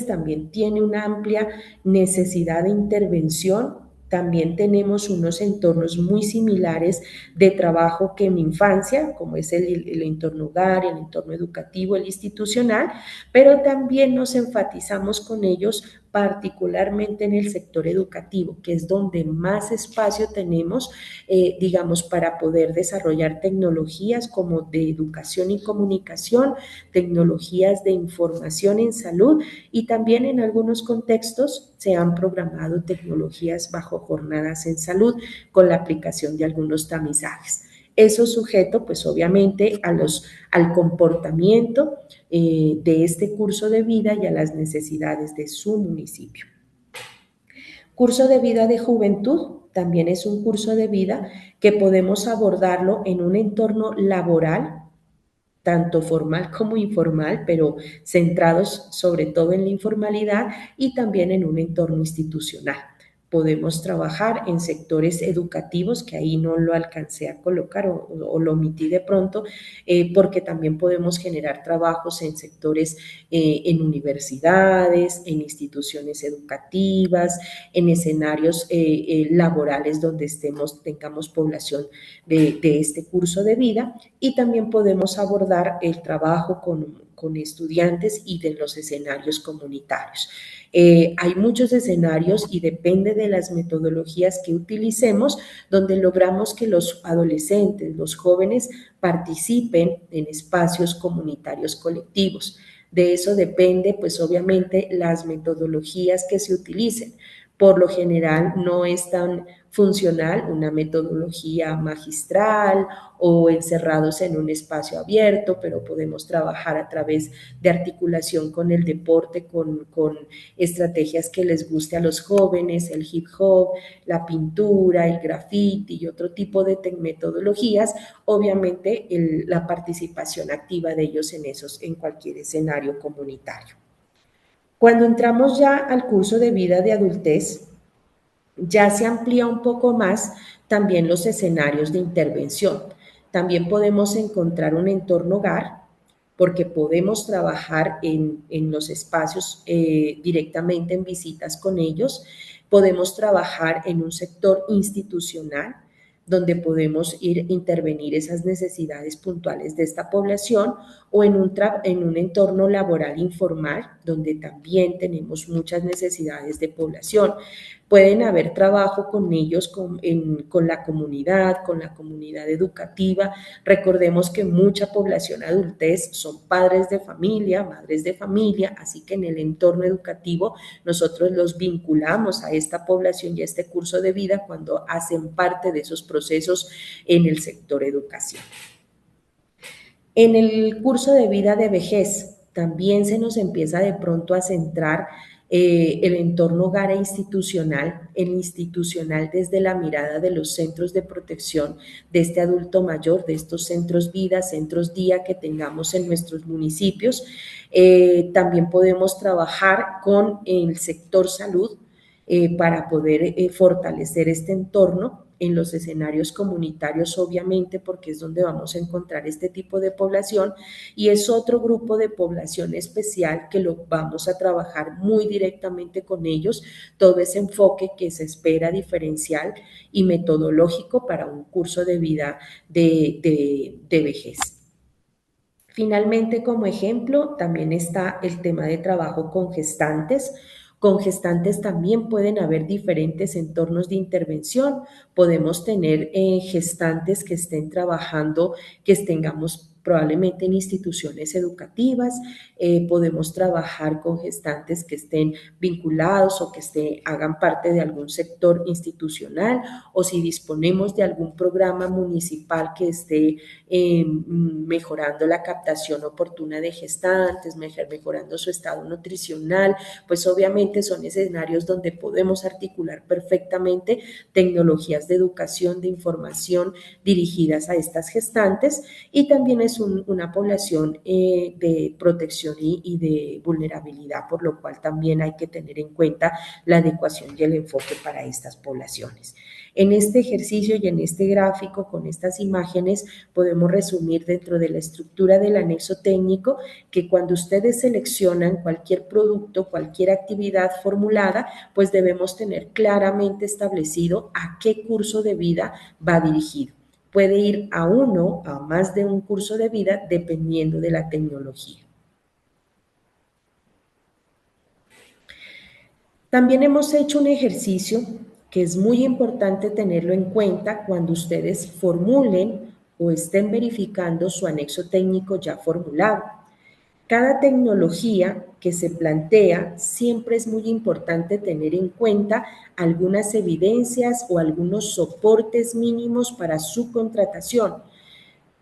también tiene una amplia necesidad de intervención. También tenemos unos entornos muy similares de trabajo que en infancia, como es el entorno hogar, el entorno educativo, el institucional, pero también nos enfatizamos con ellos particularmente en el sector educativo, que es donde más espacio tenemos, digamos, para poder desarrollar tecnologías como de educación y comunicación, tecnologías de información en salud y también en algunos contextos se han programado tecnologías bajo jornadas en salud con la aplicación de algunos tamizajes. Eso sujeto, pues obviamente, al comportamiento de este curso de vida y a las necesidades de su municipio. Curso de vida de juventud también es un curso de vida que podemos abordarlo en un entorno laboral, tanto formal como informal, pero centrados sobre todo en la informalidad y también en un entorno institucional. Podemos trabajar en sectores educativos, que ahí no lo alcancé a colocar o lo omití de pronto, porque también podemos generar trabajos en sectores, en universidades, en instituciones educativas, en escenarios laborales donde tengamos población de este curso de vida, y también podemos abordar el trabajo con estudiantes y de los escenarios comunitarios. Hay muchos escenarios y depende de las metodologías que utilicemos, donde logramos que los adolescentes, los jóvenes, participen en espacios comunitarios colectivos. De eso depende, pues obviamente, las metodologías que se utilicen. Por lo general no es tan funcional una metodología magistral o encerrados en un espacio abierto, pero podemos trabajar a través de articulación con el deporte, con estrategias que les guste a los jóvenes, el hip hop, la pintura, el graffiti y otro tipo de metodologías, obviamente la participación activa de ellos en cualquier escenario comunitario. Cuando entramos ya al curso de vida de adultez, ya se amplía un poco más también los escenarios de intervención. También podemos encontrar un entorno hogar, porque podemos trabajar en los espacios directamente en visitas con ellos. Podemos trabajar en un sector institucional, donde podemos intervenir esas necesidades puntuales de esta población, o en un entorno laboral informal, donde también tenemos muchas necesidades de población. Pueden haber trabajo con ellos, con la comunidad educativa. Recordemos que mucha población adultez son padres de familia, madres de familia, así que en el entorno educativo nosotros los vinculamos a esta población y a este curso de vida cuando hacen parte de esos procesos en el sector educación. En el curso de vida de vejez también se nos empieza de pronto a centrar el entorno hogar e institucional, el institucional desde la mirada de los centros de protección de este adulto mayor, de estos centros vida, centros día que tengamos en nuestros municipios. También podemos trabajar con el sector salud para poder fortalecer este entorno en los escenarios comunitarios, obviamente, porque es donde vamos a encontrar este tipo de población, y es otro grupo de población especial que lo vamos a trabajar muy directamente con ellos, todo ese enfoque que se espera diferencial y metodológico para un curso de vida de vejez. Finalmente, como ejemplo, también está el tema de trabajo con gestantes. Con gestantes también pueden haber diferentes entornos de intervención. Podemos tener gestantes que estén trabajando, que tengamos probablemente en instituciones educativas, podemos trabajar con gestantes que estén vinculados o que hagan parte de algún sector institucional, o si disponemos de algún programa municipal que esté mejorando la captación oportuna de gestantes, mejorando su estado nutricional, pues obviamente son escenarios donde podemos articular perfectamente tecnologías de educación, de información dirigidas a estas gestantes, y también es una población de protección y de vulnerabilidad, por lo cual también hay que tener en cuenta la adecuación y el enfoque para estas poblaciones. En este ejercicio y en este gráfico, con estas imágenes, podemos resumir dentro de la estructura del anexo técnico que cuando ustedes seleccionan cualquier producto, cualquier actividad formulada, pues debemos tener claramente establecido a qué curso de vida va dirigido. Puede ir a uno, a más de un curso de vida, dependiendo de la tecnología. También hemos hecho un ejercicio que es muy importante tenerlo en cuenta cuando ustedes formulen o estén verificando su anexo técnico ya formulado. Cada tecnología que se plantea siempre es muy importante tener en cuenta algunas evidencias o algunos soportes mínimos para su contratación.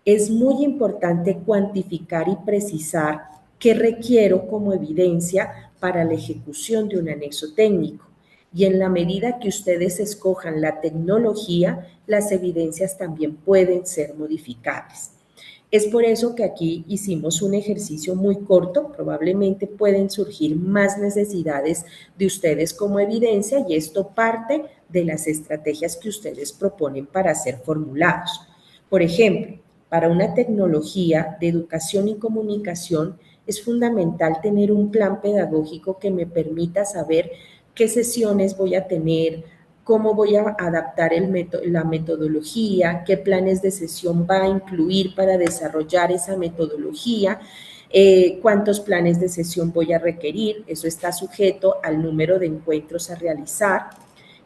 Es muy importante cuantificar y precisar qué requiero como evidencia para la ejecución de un anexo técnico. Y en la medida que ustedes escojan la tecnología, las evidencias también pueden ser modificables. Es por eso que aquí hicimos un ejercicio muy corto, probablemente pueden surgir más necesidades de ustedes como evidencia y esto parte de las estrategias que ustedes proponen para ser formulados. Por ejemplo, para una tecnología de educación y comunicación es fundamental tener un plan pedagógico que me permita saber qué sesiones voy a tener, cómo voy a adaptar la metodología, qué planes de sesión va a incluir para desarrollar esa metodología, cuántos planes de sesión voy a requerir, eso está sujeto al número de encuentros a realizar.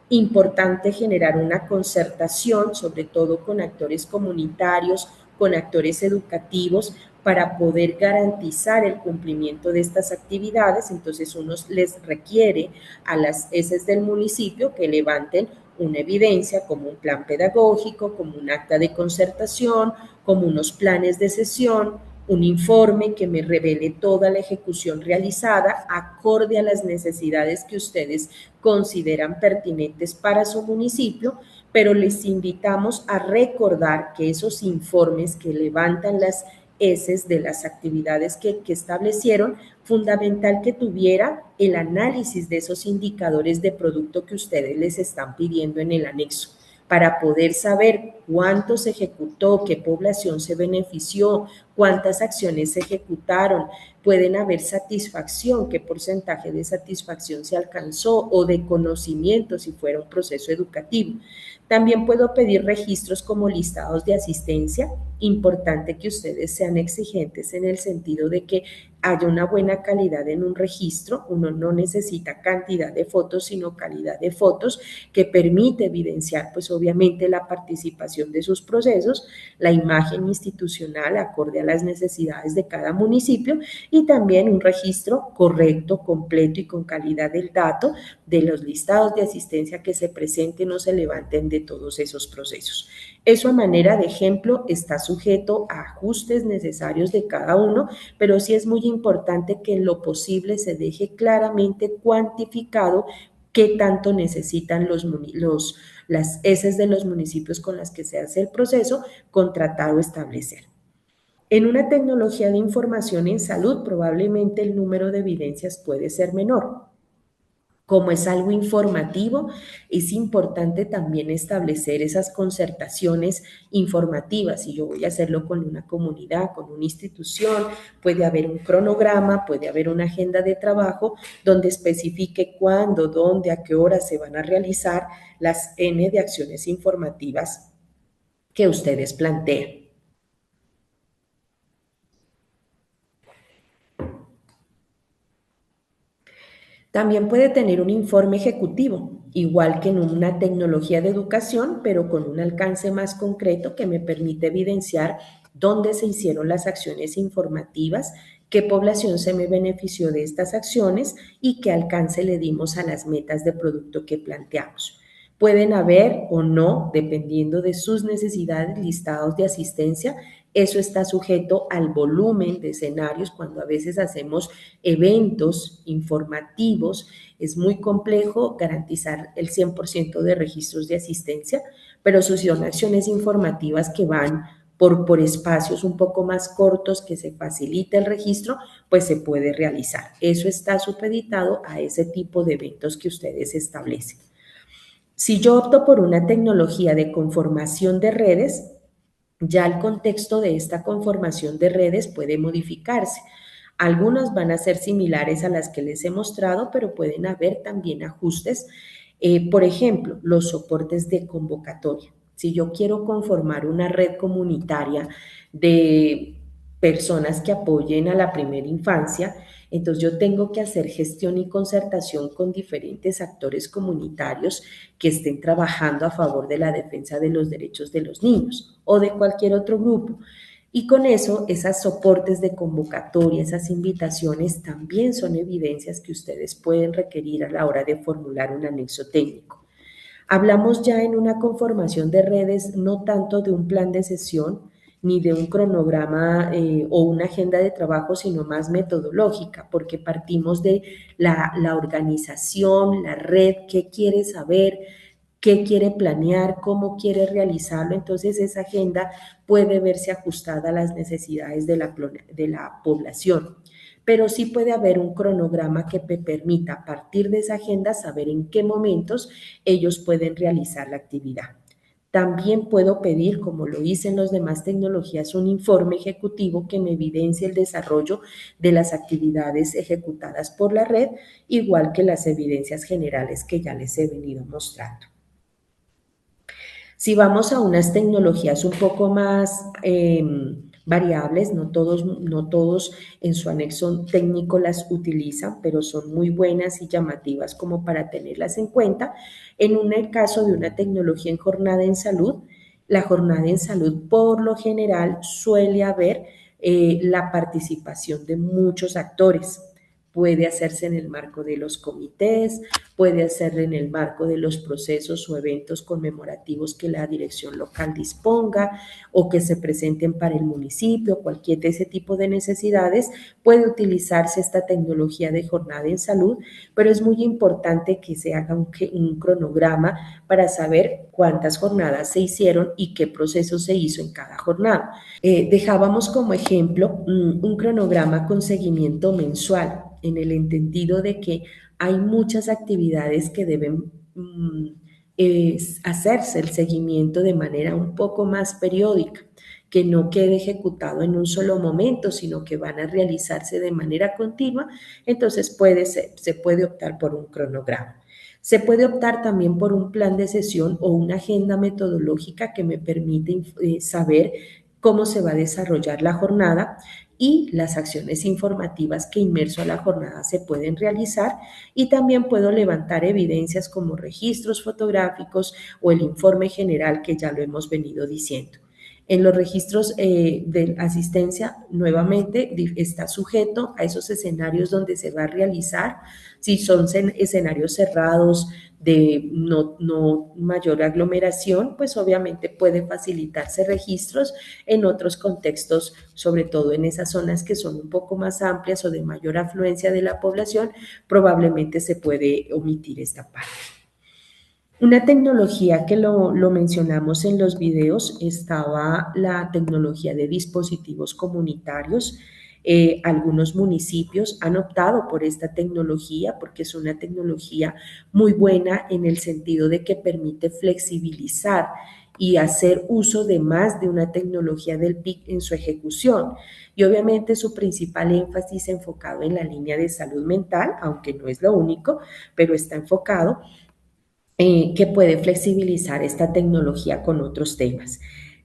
Importante generar una concertación, sobre todo con actores comunitarios, con actores educativos, para poder garantizar el cumplimiento de estas actividades. Entonces, uno les requiere a las ESES del municipio que levanten una evidencia como un plan pedagógico, como un acta de concertación, como unos planes de sesión, un informe que me revele toda la ejecución realizada acorde a las necesidades que ustedes consideran pertinentes para su municipio, pero les invitamos a recordar que esos informes que levantan las ESES de las actividades que establecieron, fundamental que tuviera el análisis de esos indicadores de producto que ustedes les están pidiendo en el anexo, para poder saber cuánto se ejecutó, qué población se benefició, cuántas acciones se ejecutaron, pueden haber satisfacción, qué porcentaje de satisfacción se alcanzó o de conocimiento si fuera un proceso educativo. También puedo pedir registros como listados de asistencia. Importante que ustedes sean exigentes en el sentido de que haya una buena calidad en un registro. Uno no necesita cantidad de fotos, sino calidad de fotos que permite evidenciar, pues obviamente, la participación de sus procesos, la imagen institucional acorde a las necesidades de cada municipio y también un registro correcto, completo y con calidad del dato de los listados de asistencia que se presenten o se levanten de todos esos procesos. Eso a manera de ejemplo está sujeto a ajustes necesarios de cada uno, pero sí es muy importante que en lo posible se deje claramente cuantificado qué tanto necesitan las ESES de los municipios con las que se hace el proceso, contratar o establecer. En una tecnología de información en salud, probablemente el número de evidencias puede ser menor. Como es algo informativo, es importante también establecer esas concertaciones informativas. Si yo voy a hacerlo con una comunidad, con una institución, puede haber un cronograma, puede haber una agenda de trabajo donde especifique cuándo, dónde, a qué hora se van a realizar las N de acciones informativas que ustedes plantean. También puede tener un informe ejecutivo, igual que en una tecnología de educación, pero con un alcance más concreto que me permite evidenciar dónde se hicieron las acciones informativas, qué población se me benefició de estas acciones y qué alcance le dimos a las metas de producto que planteamos. Pueden haber o no, dependiendo de sus necesidades, listados de asistencia. Eso está sujeto al volumen de escenarios. Cuando a veces hacemos eventos informativos, es muy complejo garantizar el 100% de registros de asistencia, pero si son acciones informativas que van por espacios un poco más cortos, que se facilita el registro, pues se puede realizar. Eso está supeditado a ese tipo de eventos que ustedes establecen. Si yo opto por una tecnología de conformación de redes, ya el contexto de esta conformación de redes puede modificarse. Algunas van a ser similares a las que les he mostrado, pero pueden haber también ajustes. Por ejemplo, los soportes de convocatoria. Si yo quiero conformar una red comunitaria de personas que apoyen a la primera infancia, entonces yo tengo que hacer gestión y concertación con diferentes actores comunitarios que estén trabajando a favor de la defensa de los derechos de los niños o de cualquier otro grupo. Y con eso, esos soportes de convocatoria, esas invitaciones también son evidencias que ustedes pueden requerir a la hora de formular un anexo técnico. Hablamos ya en una conformación de redes no tanto de un plan de sesión ni de un cronograma o una agenda de trabajo, sino más metodológica, porque partimos de la organización, la red, qué quiere saber, qué quiere planear, cómo quiere realizarlo. Entonces esa agenda puede verse ajustada a las necesidades de la población. Pero sí puede haber un cronograma que me permita a partir de esa agenda saber en qué momentos ellos pueden realizar la actividad. También puedo pedir, como lo hice en las demás tecnologías, un informe ejecutivo que me evidencie el desarrollo de las actividades ejecutadas por la red, igual que las evidencias generales que ya les he venido mostrando. Si vamos a unas tecnologías un poco más variables, no todos en su anexo técnico las utilizan, pero son muy buenas y llamativas como para tenerlas en cuenta. En el caso de una tecnología en jornada en salud, la jornada en salud por lo general suele haber la participación de muchos actores. Puede hacerse en el marco de los comités, puede hacerse en el marco de los procesos o eventos conmemorativos que la dirección local disponga o que se presenten para el municipio, cualquier de ese tipo de necesidades, puede utilizarse esta tecnología de jornada en salud, pero es muy importante que se haga un cronograma para saber cuántas jornadas se hicieron y qué proceso se hizo en cada jornada. Dejábamos como ejemplo un cronograma con seguimiento mensual, en el entendido de que hay muchas actividades que deben hacerse el seguimiento de manera un poco más periódica, que no quede ejecutado en un solo momento, sino que van a realizarse de manera continua. Entonces se puede optar por un cronograma. Se puede optar también por un plan de sesión o una agenda metodológica que me permite saber cómo se va a desarrollar la jornada y las acciones informativas que inmerso a la jornada se pueden realizar, y también puedo levantar evidencias como registros fotográficos o el informe general que ya lo hemos venido diciendo. En los registros de asistencia, nuevamente, está sujeto a esos escenarios donde se va a realizar. Si son escenarios cerrados de no mayor aglomeración, pues obviamente puede facilitarse registros. En otros contextos, sobre todo en esas zonas que son un poco más amplias o de mayor afluencia de la población, probablemente se puede omitir esta parte. Una tecnología que lo mencionamos en los videos estaba la tecnología de dispositivos comunitarios. Algunos municipios han optado por esta tecnología porque es una tecnología muy buena en el sentido de que permite flexibilizar y hacer uso de más de una tecnología del PIC en su ejecución. Y obviamente su principal énfasis enfocado en la línea de salud mental, aunque no es lo único, pero está enfocado que puede flexibilizar esta tecnología con otros temas.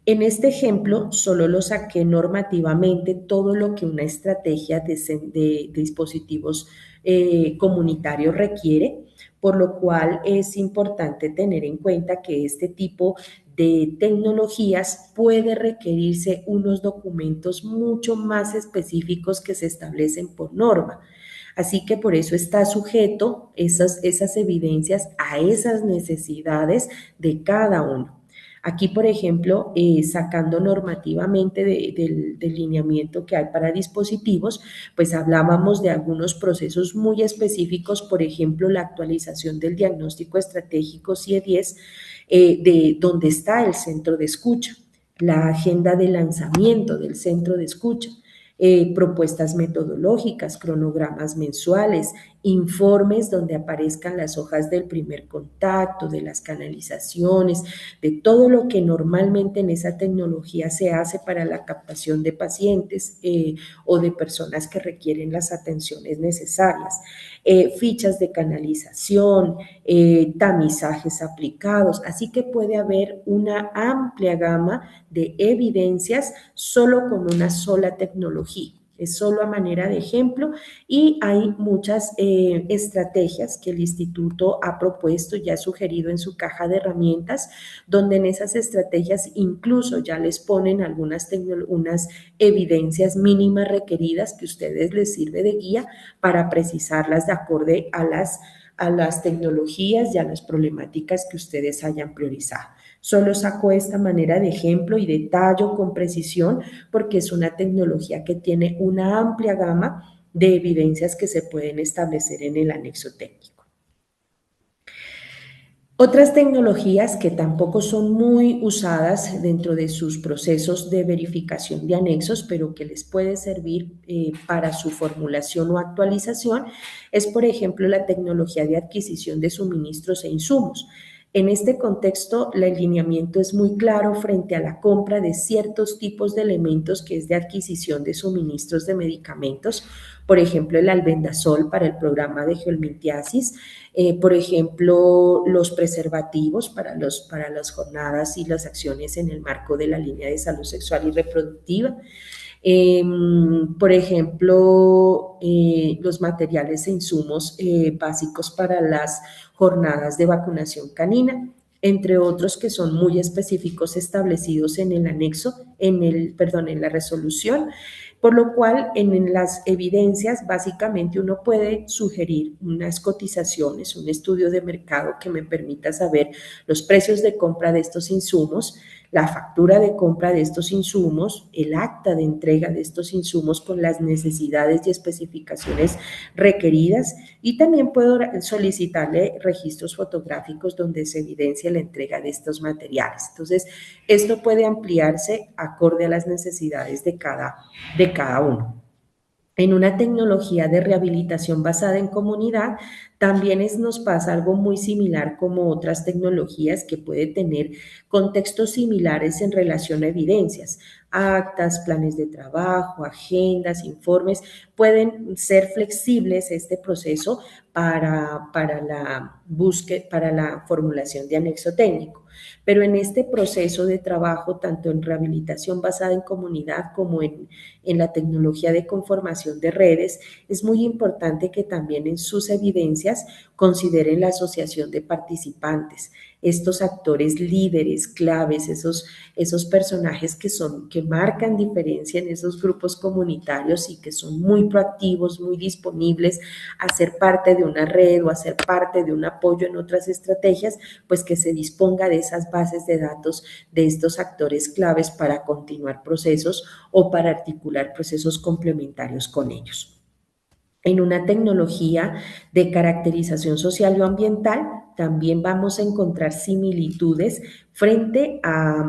En este ejemplo, solo lo saqué normativamente todo lo que una estrategia de dispositivos comunitarios requiere, por lo cual es importante tener en cuenta que este tipo de tecnologías puede requerirse unos documentos mucho más específicos que se establecen por norma. Así que por eso está sujeto esas evidencias a esas necesidades de cada uno. Aquí, por ejemplo, sacando normativamente del lineamiento que hay para dispositivos, pues hablábamos de algunos procesos muy específicos, por ejemplo, la actualización del diagnóstico estratégico CIE-10, de donde está el centro de escucha, la agenda de lanzamiento del centro de escucha, propuestas metodológicas, cronogramas mensuales, informes donde aparezcan las hojas del primer contacto, de las canalizaciones, de todo lo que normalmente en esa tecnología se hace para la captación de pacientes o de personas que requieren las atenciones necesarias, fichas de canalización, tamizajes aplicados. Así que puede haber una amplia gama de evidencias solo con una sola tecnología. Es solo a manera de ejemplo, y hay muchas estrategias que el instituto ha propuesto y ha sugerido en su caja de herramientas, donde en esas estrategias incluso ya les ponen unas evidencias mínimas requeridas que a ustedes les sirve de guía para precisarlas de acuerdo a las tecnologías y a las problemáticas que ustedes hayan priorizado. Solo saco esta manera de ejemplo y detallo con precisión porque es una tecnología que tiene una amplia gama de evidencias que se pueden establecer en el anexo técnico. Otras tecnologías que tampoco son muy usadas dentro de sus procesos de verificación de anexos, pero que les puede servir para su formulación o actualización, es, por ejemplo, la tecnología de adquisición de suministros e insumos. En este contexto, el alineamiento es muy claro frente a la compra de ciertos tipos de elementos que es de adquisición de suministros de medicamentos, por ejemplo, el albendazol para el programa de geomiltiasis, por ejemplo, los preservativos para las jornadas y las acciones en el marco de la línea de salud sexual y reproductiva. Por ejemplo, los materiales e insumos básicos para las jornadas de vacunación canina, entre otros que son muy específicos establecidos en el anexo, en la resolución, por lo cual en las evidencias básicamente uno puede sugerir unas cotizaciones, un estudio de mercado que me permita saber los precios de compra de estos insumos, la factura de compra de estos insumos, el acta de entrega de estos insumos con las necesidades y especificaciones requeridas, y también puedo solicitarle registros fotográficos donde se evidencia la entrega de estos materiales. Entonces, esto puede ampliarse acorde a las necesidades de cada uno. En una tecnología de rehabilitación basada en comunidad, también nos pasa algo muy similar como otras tecnologías que puede tener contextos similares en relación a evidencias. Actas, planes de trabajo, agendas, informes, pueden ser flexibles este proceso para la búsqueda, para la formulación de anexo técnico. Pero en este proceso de trabajo, tanto en rehabilitación basada en comunidad como en la tecnología de conformación de redes, es muy importante que también en sus evidencias consideren la asociación de participantes, estos actores líderes, claves, esos personajes que marcan diferencia en esos grupos comunitarios y que son muy proactivos, muy disponibles a ser parte de una red o a ser parte de un apoyo en otras estrategias, pues que se disponga de esas bases de datos de estos actores claves para continuar procesos o para articular procesos complementarios con ellos. En una tecnología de caracterización social o ambiental, también vamos a encontrar similitudes frente a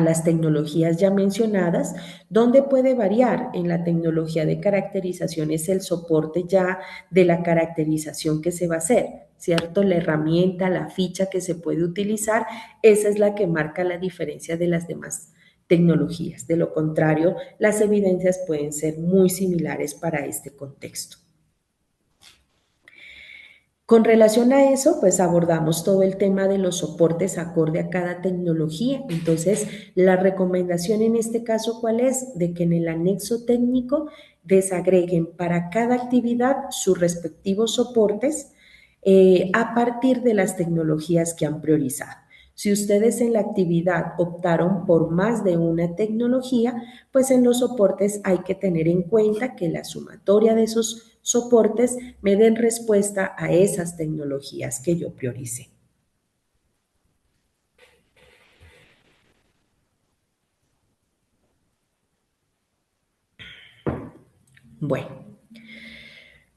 las tecnologías ya mencionadas, donde puede variar. En la tecnología de caracterización es el soporte ya de la caracterización que se va a hacer, ¿cierto? La herramienta, la ficha que se puede utilizar, esa es la que marca la diferencia de las demás tecnologías. De lo contrario, las evidencias pueden ser muy similares para este contexto. Con relación a eso, pues abordamos todo el tema de los soportes acorde a cada tecnología. Entonces, la recomendación en este caso, ¿cuál es? De que en el anexo técnico desagreguen para cada actividad sus respectivos soportes a partir de las tecnologías que han priorizado. Si ustedes en la actividad optaron por más de una tecnología, pues en los soportes hay que tener en cuenta que la sumatoria de esos soportes me den respuesta a esas tecnologías que yo priorice. Bueno,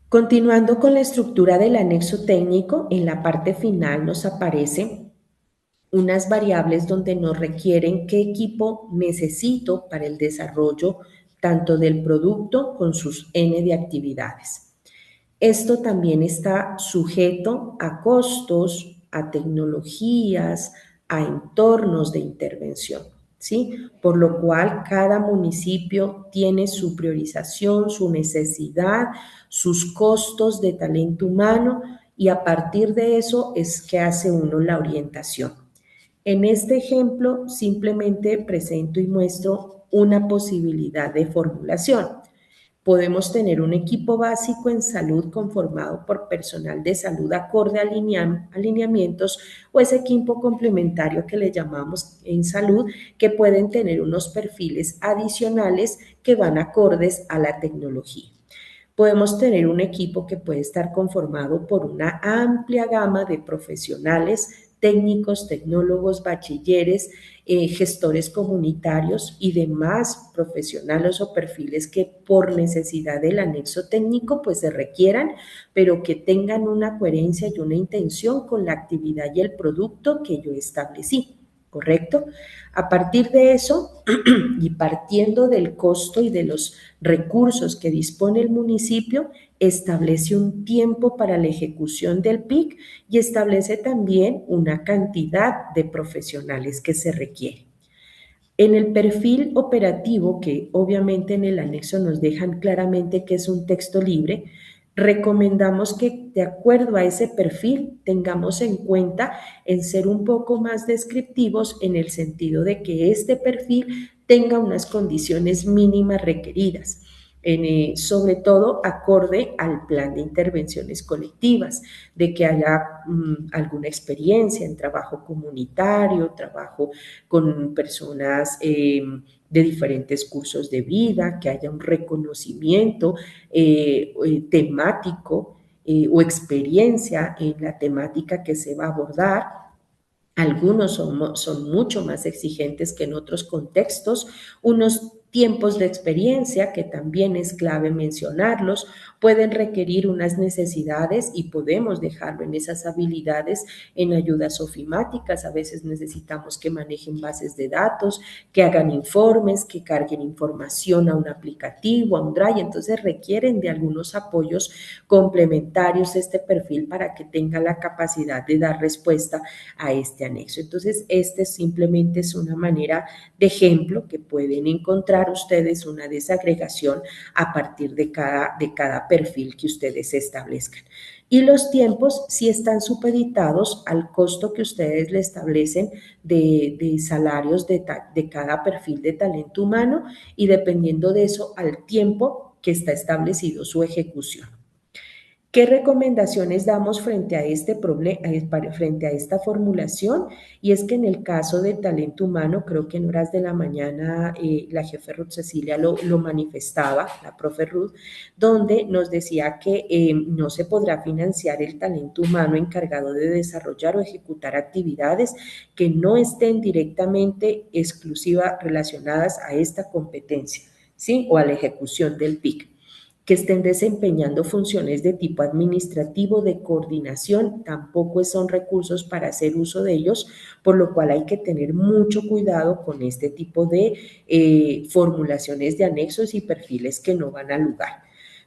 continuando con la estructura del anexo técnico, en la parte final nos aparecen unas variables donde nos requieren qué equipo necesito para el desarrollo tanto del producto con sus N de actividades. Esto también está sujeto a costos, a tecnologías, a entornos de intervención, ¿sí? Por lo cual cada municipio tiene su priorización, su necesidad, sus costos de talento humano y a partir de eso es que hace uno la orientación. En este ejemplo simplemente presento y muestro una posibilidad de formulación. Podemos tener un equipo básico en salud conformado por personal de salud acorde a alineamientos o ese equipo complementario que le llamamos en salud, que pueden tener unos perfiles adicionales que van acordes a la tecnología. Podemos tener un equipo que puede estar conformado por una amplia gama de profesionales técnicos, tecnólogos, bachilleres, gestores comunitarios y demás profesionales o perfiles que por necesidad del anexo técnico pues se requieran, pero que tengan una coherencia y una intención con la actividad y el producto que yo establecí, ¿correcto? A partir de eso y partiendo del costo y de los recursos que dispone el municipio, establece un tiempo para la ejecución del PIC y establece también una cantidad de profesionales que se requiere. En el perfil operativo, que obviamente en el anexo nos dejan claramente que es un texto libre, recomendamos que de acuerdo a ese perfil tengamos en cuenta en ser un poco más descriptivos en el sentido de que este perfil tenga unas condiciones mínimas requeridas. Sobre todo acorde al plan de intervenciones colectivas, de que haya alguna experiencia en trabajo comunitario, trabajo con personas de diferentes cursos de vida, que haya un reconocimiento temático o experiencia en la temática que se va a abordar. Algunos son mucho más exigentes que en otros contextos, unos tiempos de experiencia, que también es clave mencionarlos, pueden requerir unas necesidades y podemos dejarlo en esas habilidades en ayudas ofimáticas. A veces necesitamos que manejen bases de datos, que hagan informes, que carguen información a un aplicativo, a un drive, entonces requieren de algunos apoyos complementarios este perfil para que tenga la capacidad de dar respuesta a este anexo. Entonces, este simplemente es una manera de ejemplo que pueden encontrar ustedes una desagregación a partir de cada perfil que ustedes establezcan. Y los tiempos sí están supeditados al costo que ustedes le establecen de salarios de cada perfil de talento humano y dependiendo de eso al tiempo que está establecido su ejecución. ¿Qué recomendaciones damos frente a este problema, frente a esta formulación? Y es que en el caso de talento humano, creo que en horas de la mañana la jefe Ruth Cecilia lo manifestaba, la profe Ruth, donde nos decía que no se podrá financiar el talento humano encargado de desarrollar o ejecutar actividades que no estén directamente exclusivas relacionadas a esta competencia, ¿sí? O a la ejecución del PIC, que estén desempeñando funciones de tipo administrativo, de coordinación, tampoco son recursos para hacer uso de ellos, por lo cual hay que tener mucho cuidado con este tipo de formulaciones de anexos y perfiles que no van al lugar.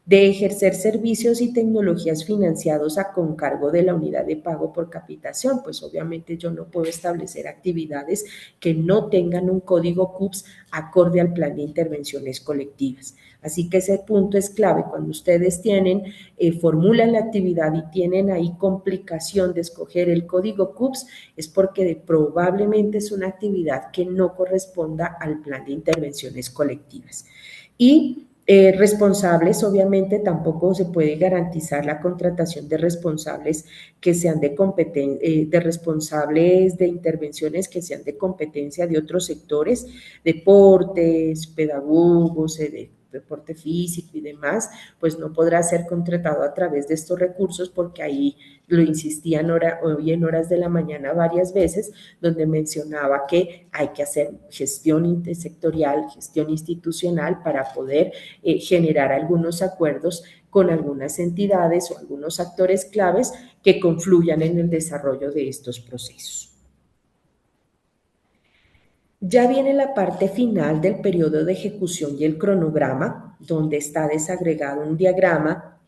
De ejercer servicios y tecnologías financiados con cargo de la unidad de pago por capitación, pues obviamente yo no puedo establecer actividades que no tengan un código CUPS acorde al plan de intervenciones colectivas. Así que ese punto es clave. Cuando ustedes formulan la actividad y tienen ahí complicación de escoger el código CUPS, es porque probablemente es una actividad que no corresponda al plan de intervenciones colectivas. Y responsables, obviamente tampoco se puede garantizar la contratación de responsables que sean de responsables de intervenciones que sean de competencia de otros sectores, deportes, pedagogos, deporte físico y demás, pues no podrá ser contratado a través de estos recursos porque ahí lo insistían hoy en horas de la mañana varias veces, donde mencionaba que hay que hacer gestión intersectorial, gestión institucional para poder generar algunos acuerdos con algunas entidades o algunos actores claves que confluyan en el desarrollo de estos procesos. Ya viene la parte final del periodo de ejecución y el cronograma, donde está desagregado un diagrama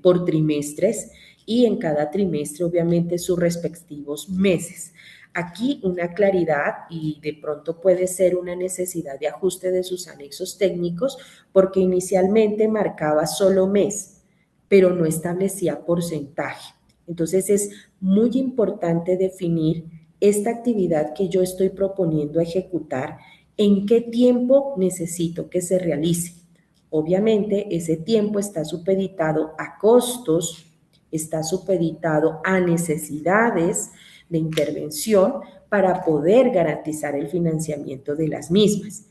por trimestres y en cada trimestre obviamente sus respectivos meses. Aquí una claridad y de pronto puede ser una necesidad de ajuste de sus anexos técnicos porque inicialmente marcaba solo mes, pero no establecía porcentaje. Entonces es muy importante definir esta actividad que yo estoy proponiendo ejecutar, ¿en qué tiempo necesito que se realice? Obviamente ese tiempo está supeditado a costos, está supeditado a necesidades de intervención para poder garantizar el financiamiento de las mismas.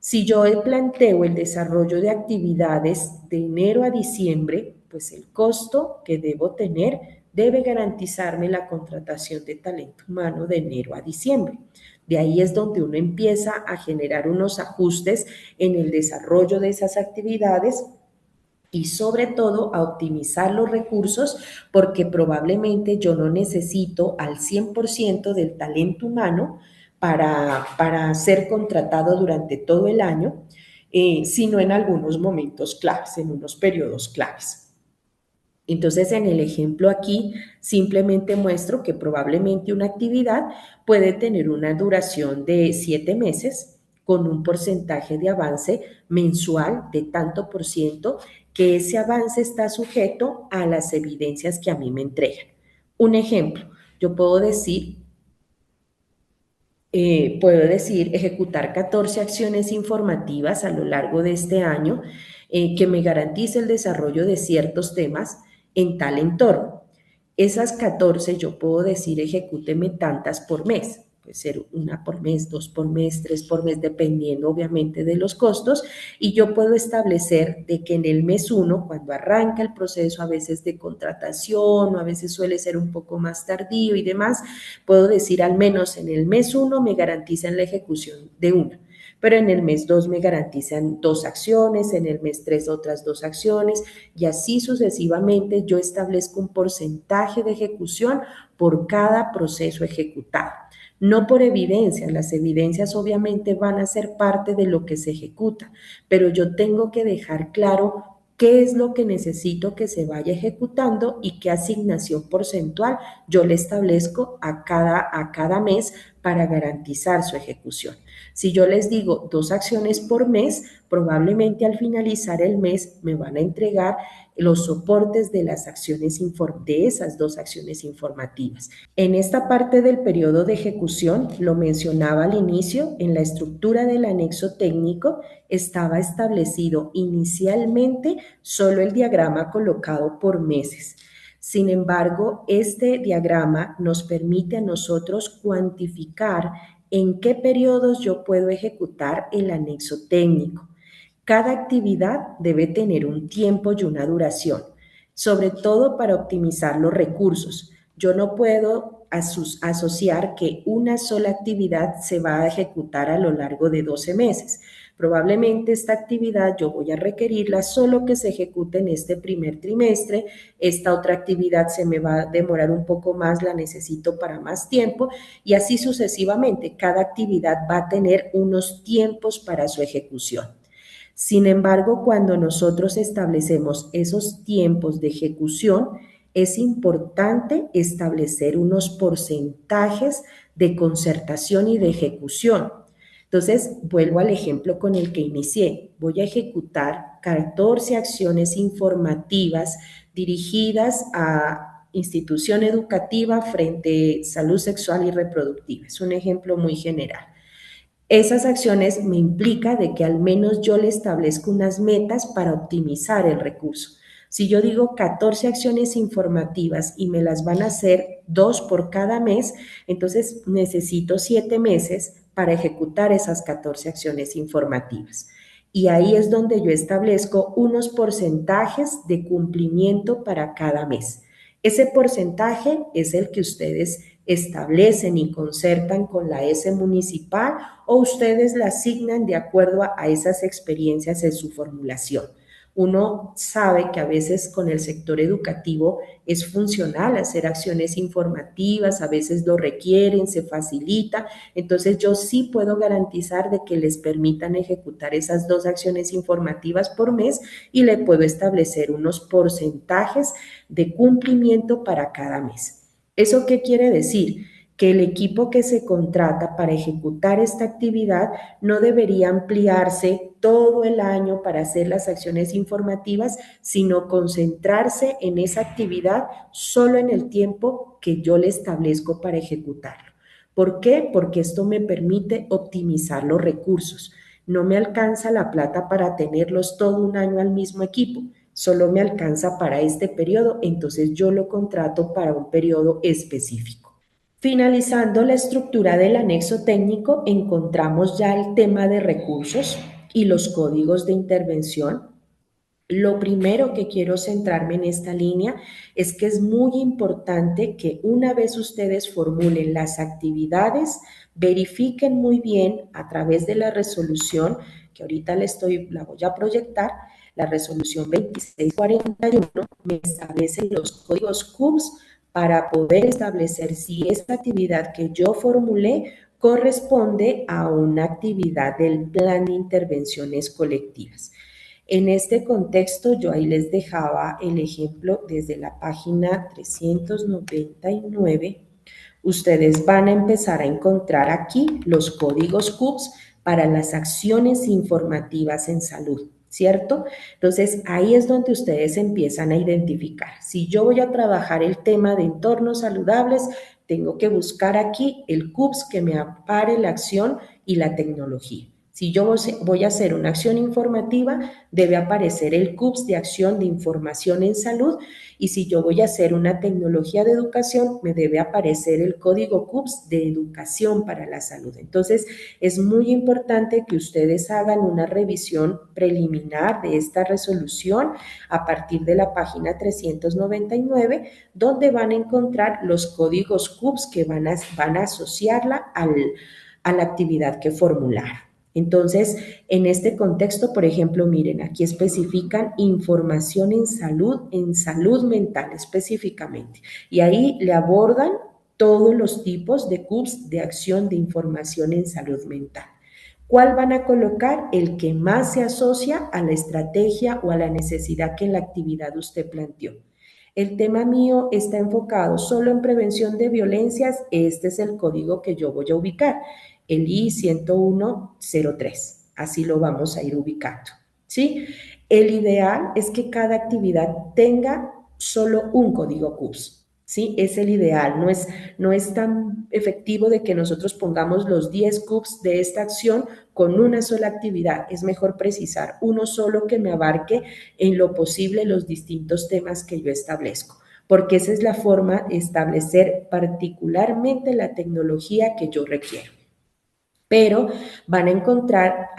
Si yo planteo el desarrollo de actividades de enero a diciembre, pues el costo que debo tener debe garantizarme la contratación de talento humano de enero a diciembre. De ahí es donde uno empieza a generar unos ajustes en el desarrollo de esas actividades y sobre todo a optimizar los recursos porque probablemente yo no necesito al 100% del talento humano para ser contratado durante todo el año, sino en algunos momentos claves, en unos periodos claves. Entonces, en el ejemplo aquí, simplemente muestro que probablemente una actividad puede tener una duración de 7 meses con un porcentaje de avance mensual de tanto por ciento, que ese avance está sujeto a las evidencias que a mí me entregan. Un ejemplo, yo puedo decir ejecutar 14 acciones informativas a lo largo de este año que me garantice el desarrollo de ciertos temas en tal entorno. Esas 14 yo puedo decir ejecúteme tantas por mes. Puede ser una por mes, dos por mes, tres por mes, dependiendo obviamente de los costos. Y yo puedo establecer de que en el mes 1, cuando arranca el proceso a veces de contratación o a veces suele ser un poco más tardío y demás, puedo decir al menos en el mes 1 me garantizan la ejecución de una, pero en el mes 2 me garantizan 2 acciones, en el mes 3 otras 2 acciones y así sucesivamente yo establezco un porcentaje de ejecución por cada proceso ejecutado. No por evidencias, las evidencias obviamente van a ser parte de lo que se ejecuta, pero yo tengo que dejar claro qué es lo que necesito que se vaya ejecutando y qué asignación porcentual yo le establezco a cada mes para garantizar su ejecución. Si yo les digo 2 acciones por mes, probablemente al finalizar el mes me van a entregar los soportes de las acciones de esas 2 acciones informativas. En esta parte del periodo de ejecución, lo mencionaba al inicio, en la estructura del anexo técnico estaba establecido inicialmente solo el diagrama colocado por meses. Sin embargo, este diagrama nos permite a nosotros cuantificar en qué periodos yo puedo ejecutar el anexo técnico. Cada actividad debe tener un tiempo y una duración, sobre todo para optimizar los recursos. Yo no puedo asociar que una sola actividad se va a ejecutar a lo largo de 12 meses. Probablemente esta actividad yo voy a requerirla solo que se ejecute en este primer trimestre. Esta otra actividad se me va a demorar un poco más, la necesito para más tiempo y así sucesivamente. Cada actividad va a tener unos tiempos para su ejecución. Sin embargo, cuando nosotros establecemos esos tiempos de ejecución, es importante establecer unos porcentajes de concertación y de ejecución. Entonces, vuelvo al ejemplo con el que inicié. Voy a ejecutar 14 acciones informativas dirigidas a institución educativa frente a salud sexual y reproductiva. Es un ejemplo muy general. Esas acciones me implica de que al menos yo le establezco unas metas para optimizar el recurso. Si yo digo 14 acciones informativas y me las van a hacer 2 por cada mes, entonces necesito 7 meses para ejecutar esas 14 acciones informativas. Y ahí es donde yo establezco unos porcentajes de cumplimiento para cada mes. Ese porcentaje es el que ustedes establecen y concertan con la S municipal o ustedes la asignan de acuerdo a esas experiencias en su formulación. Uno sabe que a veces con el sector educativo es funcional hacer acciones informativas, a veces lo requieren, se facilita, entonces yo sí puedo garantizar de que les permitan ejecutar esas 2 acciones informativas por mes y le puedo establecer unos porcentajes de cumplimiento para cada mes. ¿Eso qué quiere decir? Que el equipo que se contrata para ejecutar esta actividad no debería ampliarse todo el año para hacer las acciones informativas, sino concentrarse en esa actividad solo en el tiempo que yo le establezco para ejecutarlo. ¿Por qué? Porque esto me permite optimizar los recursos. No me alcanza la plata para tenerlos todo un año al mismo equipo, solo me alcanza para este periodo, entonces yo lo contrato para un periodo específico. Finalizando la estructura del anexo técnico, encontramos ya el tema de recursos y los códigos de intervención. Lo primero que quiero centrarme en esta línea es que es muy importante que una vez ustedes formulen las actividades, verifiquen muy bien a través de la resolución, que ahorita la voy a proyectar, la resolución 2641 me establece los códigos CUBS para poder establecer si esta actividad que yo formulé corresponde a una actividad del plan de intervenciones colectivas. En este contexto, yo ahí les dejaba el ejemplo desde la página 399. Ustedes van a empezar a encontrar aquí los códigos CUBS para las acciones informativas en salud, ¿cierto? Entonces, ahí es donde ustedes empiezan a identificar. Si yo voy a trabajar el tema de entornos saludables, tengo que buscar aquí el CUBS que me ampare la acción y la tecnología. Si yo voy a hacer una acción informativa, debe aparecer el CUBS de acción de información en salud, y si yo voy a hacer una tecnología de educación, me debe aparecer el código CUBS de educación para la salud. Entonces, es muy importante que ustedes hagan una revisión preliminar de esta resolución a partir de la página 399, donde van a encontrar los códigos CUBS que van a asociarla a la actividad que formularon. Entonces, en este contexto, por ejemplo, miren, aquí especifican información en salud mental específicamente, y ahí le abordan todos los tipos de CUBS de acción de información en salud mental. ¿Cuál van a colocar? El que más se asocia a la estrategia o a la necesidad que en la actividad usted planteó. El tema mío está enfocado solo en prevención de violencias. Este es el código que yo voy a ubicar, el I-10103. Así lo vamos a ir ubicando, ¿sí? El ideal es que cada actividad tenga solo un código CUBS. ¿Sí? Es el ideal, no es tan efectivo de que nosotros pongamos los 10 CUBS de esta acción con una sola actividad. Es mejor precisar uno solo que me abarque en lo posible los distintos temas que yo establezco, porque esa es la forma de establecer particularmente la tecnología que yo requiero. Pero van a encontrar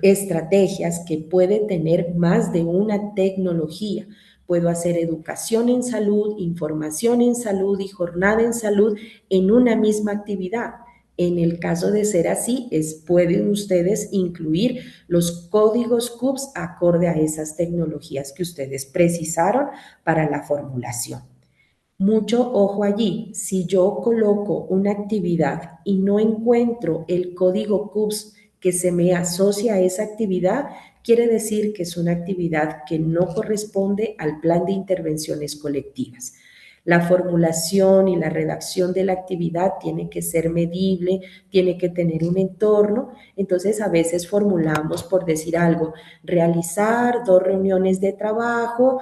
estrategias que pueden tener más de una tecnología. Puedo hacer educación en salud, información en salud y jornada en salud en una misma actividad. En el caso de ser así, pueden ustedes incluir los códigos CUBS acorde a esas tecnologías que ustedes precisaron para la formulación. Mucho ojo allí, si yo coloco una actividad y no encuentro el código CUBS que se me asocia a esa actividad, quiere decir que es una actividad que no corresponde al plan de intervenciones colectivas. La formulación y la redacción de la actividad tiene que ser medible, tiene que tener un entorno. Entonces, a veces formulamos, por decir algo, realizar 2 reuniones de trabajo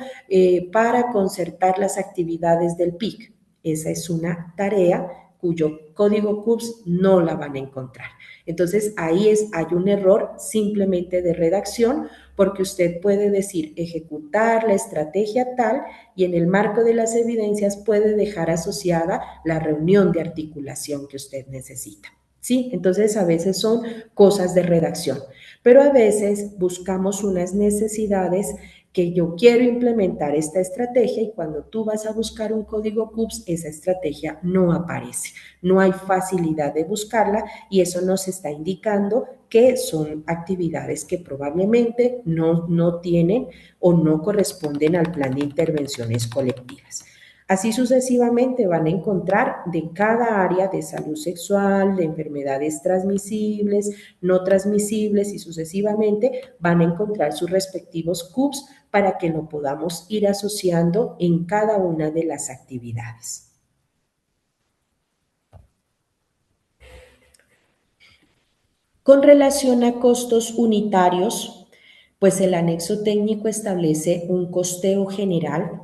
para concertar las actividades del PIC. Esa es una tarea cuyo código CUBS no la van a encontrar. Entonces, hay un error simplemente de redacción, porque usted puede decir ejecutar la estrategia tal, y en el marco de las evidencias puede dejar asociada la reunión de articulación que usted necesita. ¿Sí? Entonces, a veces son cosas de redacción, pero a veces buscamos unas necesidades que yo quiero implementar esta estrategia, y cuando tú vas a buscar un código CUBS, esa estrategia no aparece, no hay facilidad de buscarla, y eso nos está indicando que son actividades que probablemente no tienen o no corresponden al plan de intervenciones colectivas. Así sucesivamente van a encontrar de cada área de salud sexual, de enfermedades transmisibles, no transmisibles, y sucesivamente van a encontrar sus respectivos CUBS para que lo podamos ir asociando en cada una de las actividades. Con relación a costos unitarios, pues el anexo técnico establece un costeo general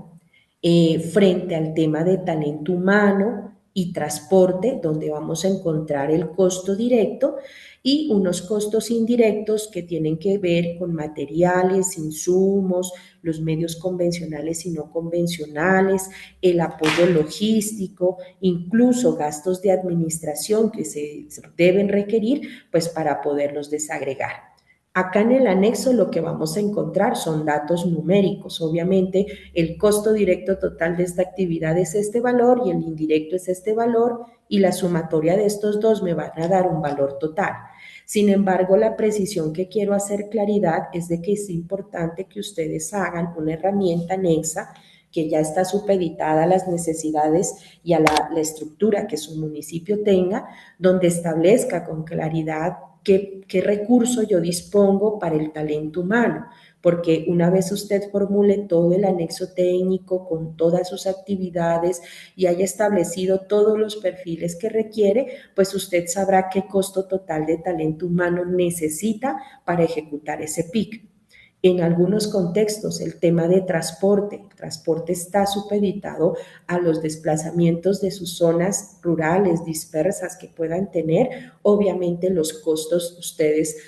frente al tema de talento humano y transporte, donde vamos a encontrar el costo directo y unos costos indirectos que tienen que ver con materiales, insumos, los medios convencionales y no convencionales, el apoyo logístico, incluso gastos de administración que se deben requerir, pues para poderlos desagregar. Acá en el anexo lo que vamos a encontrar son datos numéricos. Obviamente el costo directo total de esta actividad es este valor y el indirecto es este valor y la sumatoria de estos dos me van a dar un valor total. Sin embargo, la precisión que quiero hacer claridad es de que es importante que ustedes hagan una herramienta anexa que ya está supeditada a las necesidades y a la estructura que su municipio tenga, donde establezca con claridad qué recurso yo dispongo para el talento humano, porque una vez usted formule todo el anexo técnico con todas sus actividades y haya establecido todos los perfiles que requiere, pues usted sabrá qué costo total de talento humano necesita para ejecutar ese PIC. En algunos contextos, el tema de transporte. El transporte está supeditado a los desplazamientos de sus zonas rurales dispersas que puedan tener. Obviamente los costos, ustedes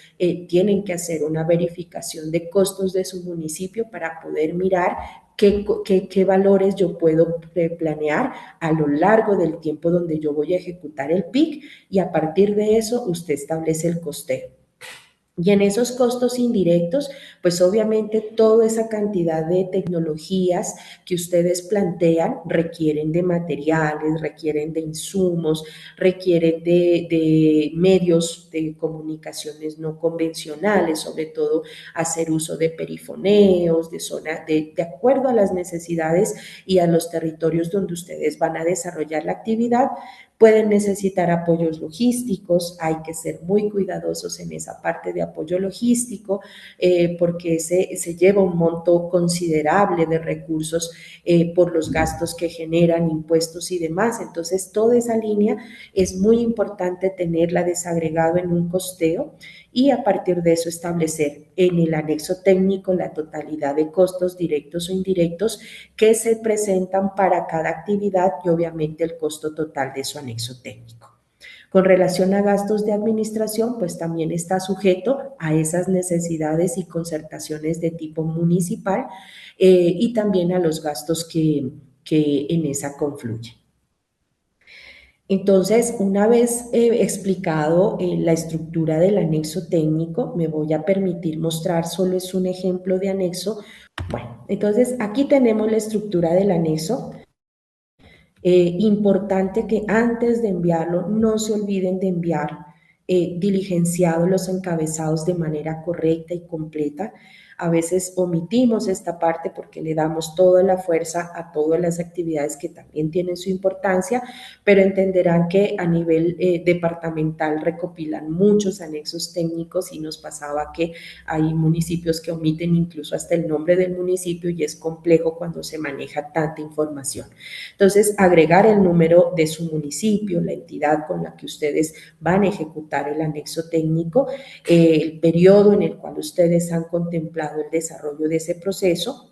tienen que hacer una verificación de costos de su municipio para poder mirar qué valores yo puedo planear a lo largo del tiempo donde yo voy a ejecutar el PIC y a partir de eso usted establece el costeo. Y en esos costos indirectos, pues obviamente toda esa cantidad de tecnologías que ustedes plantean requieren de materiales, requieren de insumos, requieren de medios de comunicaciones no convencionales, sobre todo hacer uso de perifoneos, de zona, de acuerdo a las necesidades y a los territorios donde ustedes van a desarrollar la actividad. Pueden necesitar apoyos logísticos, hay que ser muy cuidadosos en esa parte de apoyo logístico porque se lleva un monto considerable de recursos por los gastos que generan, impuestos y demás. Entonces, toda esa línea es muy importante tenerla desagregado en un costeo y a partir de eso establecer en el anexo técnico la totalidad de costos directos o indirectos que se presentan para cada actividad y obviamente el costo total de su anexo técnico. Con relación a gastos de administración, pues también está sujeto a esas necesidades y concertaciones de tipo municipal y también a los gastos que en esa confluyen. Entonces, una vez explicado la estructura del anexo técnico, me voy a permitir mostrar, solo es un ejemplo de anexo. Bueno, entonces aquí tenemos la estructura del anexo. Importante que antes de enviarlo no se olviden de enviar diligenciados los encabezados de manera correcta y completa. A veces omitimos esta parte porque le damos toda la fuerza a todas las actividades que también tienen su importancia, pero entenderán que a nivel departamental recopilan muchos anexos técnicos y nos pasaba que hay municipios que omiten incluso hasta el nombre del municipio y es complejo cuando se maneja tanta información. Entonces, agregar el número de su municipio, la entidad con la que ustedes van a ejecutar el anexo técnico, el periodo en el cual ustedes han contemplado el desarrollo de ese proceso,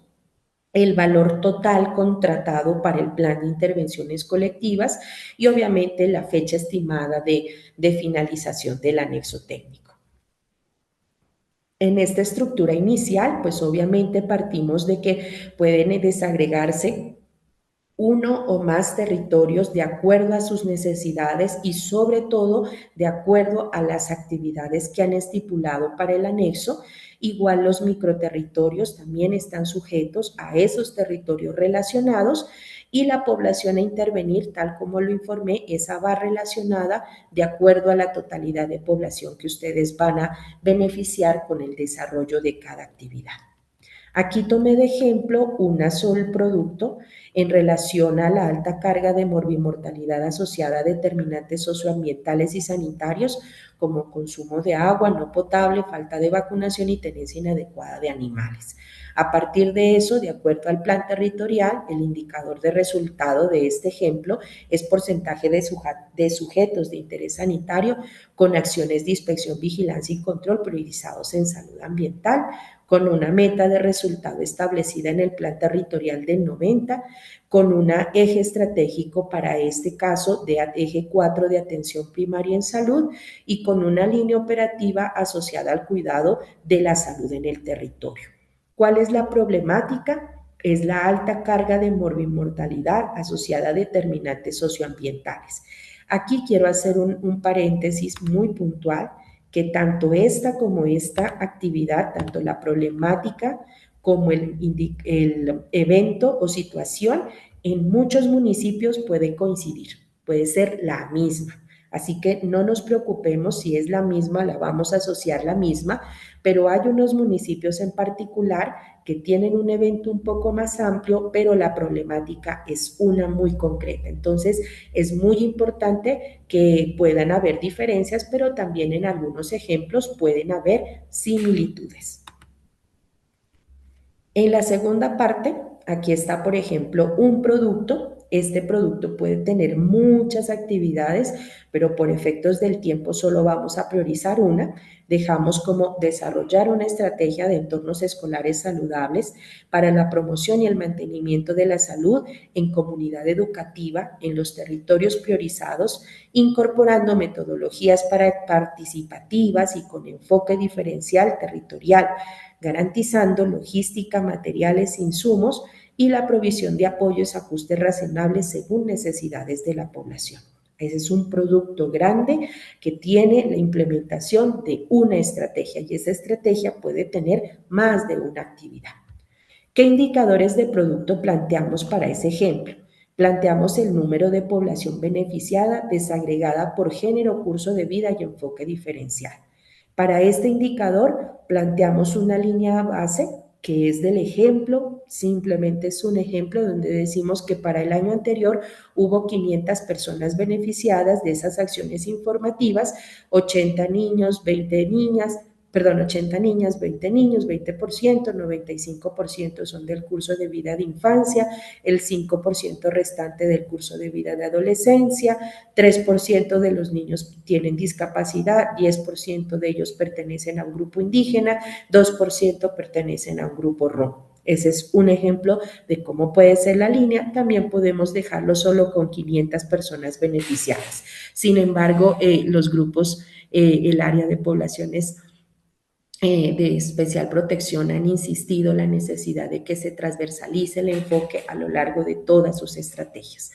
el valor total contratado para el plan de intervenciones colectivas y obviamente la fecha estimada de finalización del anexo técnico. En esta estructura inicial, pues obviamente partimos de que pueden desagregarse uno o más territorios de acuerdo a sus necesidades y sobre todo de acuerdo a las actividades que han estipulado para el anexo. Igual los microterritorios también están sujetos a esos territorios relacionados y la población a intervenir, tal como lo informé, esa va relacionada de acuerdo a la totalidad de población que ustedes van a beneficiar con el desarrollo de cada actividad. Aquí tomé de ejemplo un solo producto en relación a la alta carga de morbimortalidad asociada a determinantes socioambientales y sanitarios como consumo de agua no potable, falta de vacunación y tenencia inadecuada de animales. A partir de eso, de acuerdo al plan territorial, el indicador de resultado de este ejemplo es porcentaje de sujetos de interés sanitario con acciones de inspección, vigilancia y control priorizados en salud ambiental, con una meta de resultado establecida en el plan territorial del 90, con un eje estratégico para este caso de eje 4 de atención primaria en salud y con una línea operativa asociada al cuidado de la salud en el territorio. ¿Cuál es la problemática? Es la alta carga de morbimortalidad asociada a determinantes socioambientales. Aquí quiero hacer un paréntesis muy puntual que tanto esta como esta actividad, tanto la problemática como el evento o situación, en muchos municipios puede coincidir, puede ser la misma. Así que no nos preocupemos si es la misma, la vamos a asociar la misma, pero hay unos municipios en particular que tienen un evento un poco más amplio, pero la problemática es una muy concreta. Entonces, es muy importante que puedan haber diferencias, pero también en algunos ejemplos pueden haber similitudes. En la segunda parte, aquí está, por ejemplo, un producto. Este producto puede tener muchas actividades, pero por efectos del tiempo solo vamos a priorizar una. Dejamos como desarrollar una estrategia de entornos escolares saludables para la promoción y el mantenimiento de la salud en comunidad educativa en los territorios priorizados, incorporando metodologías participativas y con enfoque diferencial territorial, garantizando logística, materiales, insumos y la provisión de apoyos, ajustes razonables según necesidades de la población. Ese es un producto grande que tiene la implementación de una estrategia y esa estrategia puede tener más de una actividad. ¿Qué indicadores de producto planteamos para ese ejemplo? Planteamos el número de población beneficiada desagregada por género, curso de vida y enfoque diferencial. Para este indicador planteamos una línea base que es del ejemplo, simplemente es un ejemplo donde decimos que para el año anterior hubo 500 personas beneficiadas de esas acciones informativas, 80 niños, 20 niñas, 80 niñas, 20 niños, 20%, 95% son del curso de vida de infancia, el 5% restante del curso de vida de adolescencia, 3% de los niños tienen discapacidad, 10% de ellos pertenecen a un grupo indígena, 2% pertenecen a un grupo rom. Ese es un ejemplo de cómo puede ser la línea. También podemos dejarlo solo con 500 personas beneficiadas. Sin embargo, los grupos, el área de poblaciones de especial protección han insistido en la necesidad de que se transversalice el enfoque a lo largo de todas sus estrategias.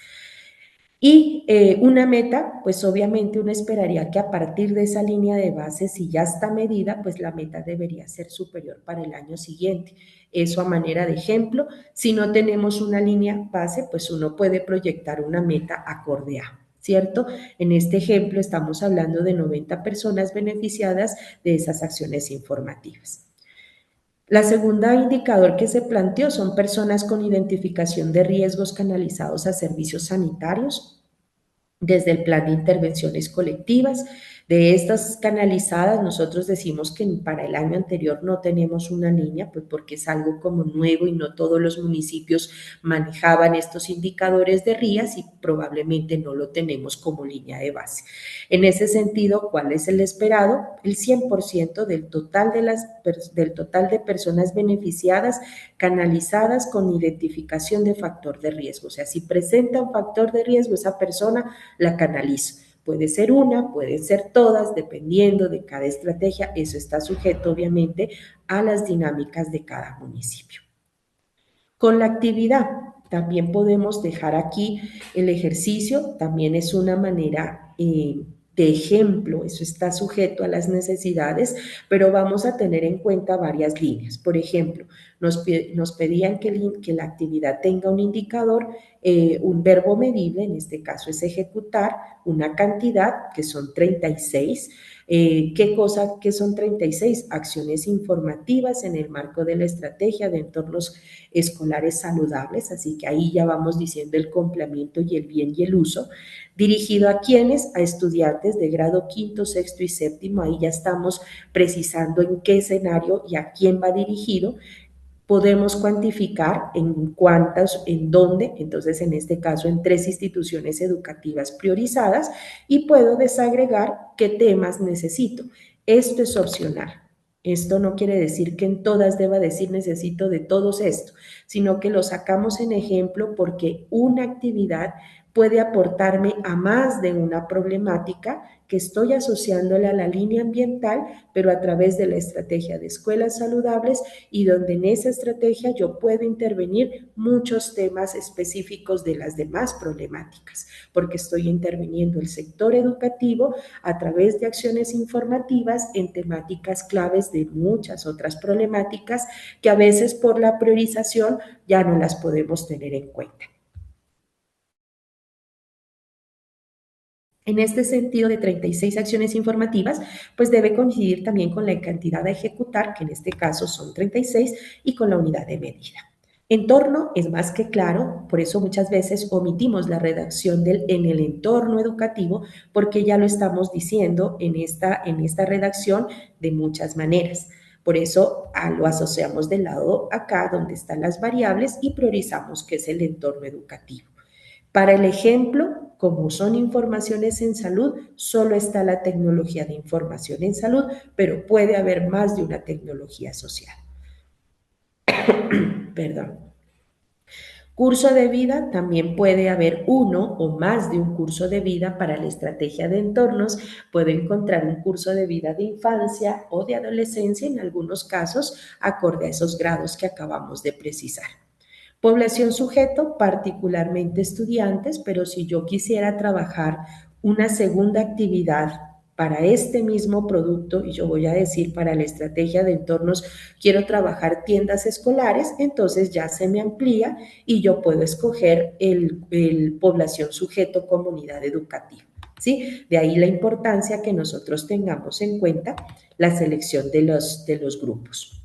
Y una meta, pues obviamente uno esperaría que a partir de esa línea de base, si ya está medida, pues la meta debería ser superior para el año siguiente. Eso a manera de ejemplo, si no tenemos una línea base, pues uno puede proyectar una meta acorde a, ¿cierto? En este ejemplo estamos hablando de 90 personas beneficiadas de esas acciones informativas. La segunda indicador que se planteó son personas con identificación de riesgos canalizados a servicios sanitarios desde el plan de intervenciones colectivas. De estas canalizadas, nosotros decimos que para el año anterior no tenemos una línea, pues porque es algo como nuevo y no todos los municipios manejaban estos indicadores de RIAS y probablemente no lo tenemos como línea de base. En ese sentido, ¿cuál es el esperado? El 100% del total de personas beneficiadas canalizadas con identificación de factor de riesgo. O sea, si presenta un factor de riesgo, esa persona la canalizo. Puede ser una, pueden ser todas, dependiendo de cada estrategia. Eso está sujeto, obviamente, a las dinámicas de cada municipio. Con la actividad, también podemos dejar aquí el ejercicio, también es una manera de ejemplo, eso está sujeto a las necesidades, pero vamos a tener en cuenta varias líneas. Por ejemplo, nos pedían que la actividad tenga un indicador, un verbo medible, en este caso es ejecutar, una cantidad, que son 36. ¿Qué son 36? Acciones informativas en el marco de la estrategia de entornos escolares saludables, así que ahí ya vamos diciendo el complemento y el bien y el uso. Dirigido a quienes, a estudiantes de grado quinto, sexto y séptimo, ahí ya estamos precisando en qué escenario y a quién va dirigido. Podemos cuantificar en cuántas, en dónde, entonces en este caso en 3 instituciones educativas priorizadas y puedo desagregar qué temas necesito. Esto es opcional. Esto no quiere decir que en todas deba decir necesito de todos esto, sino que lo sacamos en ejemplo porque una actividad puede aportarme a más de una problemática que estoy asociándole a la línea ambiental, pero a través de la estrategia de escuelas saludables, y donde en esa estrategia yo puedo intervenir muchos temas específicos de las demás problemáticas, porque estoy interviniendo el sector educativo a través de acciones informativas en temáticas claves de muchas otras problemáticas que a veces por la priorización ya no las podemos tener en cuenta. En este sentido de 36 acciones informativas, pues debe coincidir también con la cantidad a ejecutar, que en este caso son 36, y con la unidad de medida. Entorno es más que claro, por eso muchas veces omitimos la redacción del en el entorno educativo, porque ya lo estamos diciendo en esta redacción de muchas maneras. Por eso lo asociamos del lado acá, donde están las variables, y priorizamos que es el entorno educativo. Para el ejemplo, como son informaciones en salud, solo está la tecnología de información en salud, pero puede haber más de una tecnología social. Perdón. Curso de vida, también puede haber uno o más de un curso de vida para la estrategia de entornos. Puedo encontrar un curso de vida de infancia o de adolescencia, en algunos casos, acorde a esos grados que acabamos de precisar. Población sujeto, particularmente estudiantes, pero si yo quisiera trabajar una segunda actividad para este mismo producto, y yo voy a decir para la estrategia de entornos, quiero trabajar tiendas escolares, entonces ya se me amplía y yo puedo escoger el población sujeto comunidad educativa. ¿Sí? De ahí la importancia que nosotros tengamos en cuenta la selección de los grupos.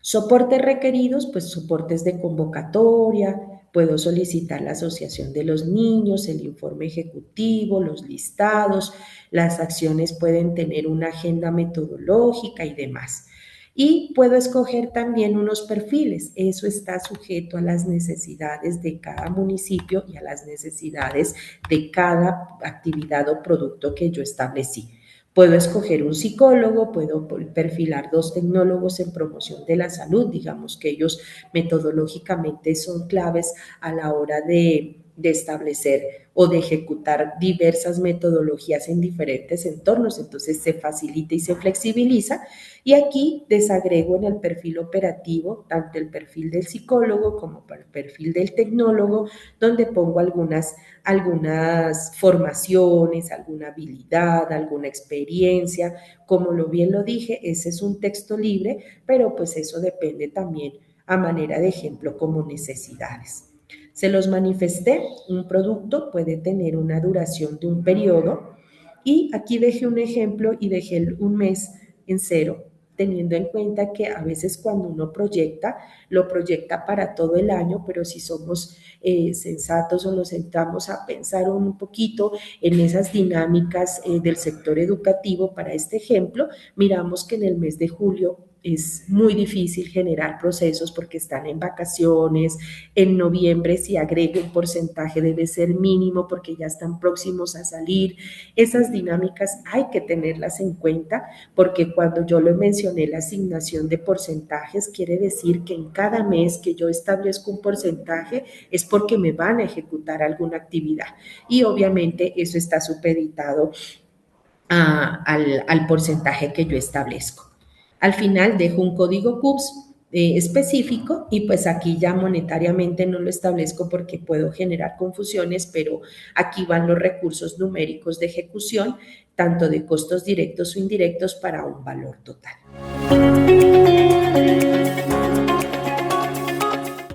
Soportes requeridos, pues soportes de convocatoria, puedo solicitar la asociación de los niños, el informe ejecutivo, los listados, las acciones pueden tener una agenda metodológica y demás. Y puedo escoger también unos perfiles, eso está sujeto a las necesidades de cada municipio y a las necesidades de cada actividad o producto que yo establecí. Puedo escoger un psicólogo, puedo perfilar 2 tecnólogos en promoción de la salud, digamos que ellos metodológicamente son claves a la hora de establecer o de ejecutar diversas metodologías en diferentes entornos, entonces se facilita y se flexibiliza. Y aquí desagrego en el perfil operativo tanto el perfil del psicólogo como el perfil del tecnólogo, donde pongo algunas formaciones, alguna habilidad, alguna experiencia. Como bien lo dije, ese es un texto libre, pero pues eso depende también a manera de ejemplo como necesidades. Se los manifesté, un producto puede tener una duración de un periodo, y aquí dejé un ejemplo y dejé un mes en 0, teniendo en cuenta que a veces cuando uno proyecta, lo proyecta para todo el año, pero si somos sensatos o nos sentamos a pensar un poquito en esas dinámicas del sector educativo para este ejemplo, miramos que en el mes de julio es muy difícil generar procesos porque están en vacaciones. En noviembre, si agrego un porcentaje, debe ser mínimo porque ya están próximos a salir. Esas dinámicas hay que tenerlas en cuenta, porque cuando yo lo mencioné, la asignación de porcentajes quiere decir que en cada mes que yo establezco un porcentaje es porque me van a ejecutar alguna actividad, y obviamente eso está supeditado al porcentaje que yo establezco. Al final dejo un código CUPS específico, y pues aquí ya monetariamente no lo establezco porque puedo generar confusiones, pero aquí van los recursos numéricos de ejecución, tanto de costos directos o indirectos, para un valor total.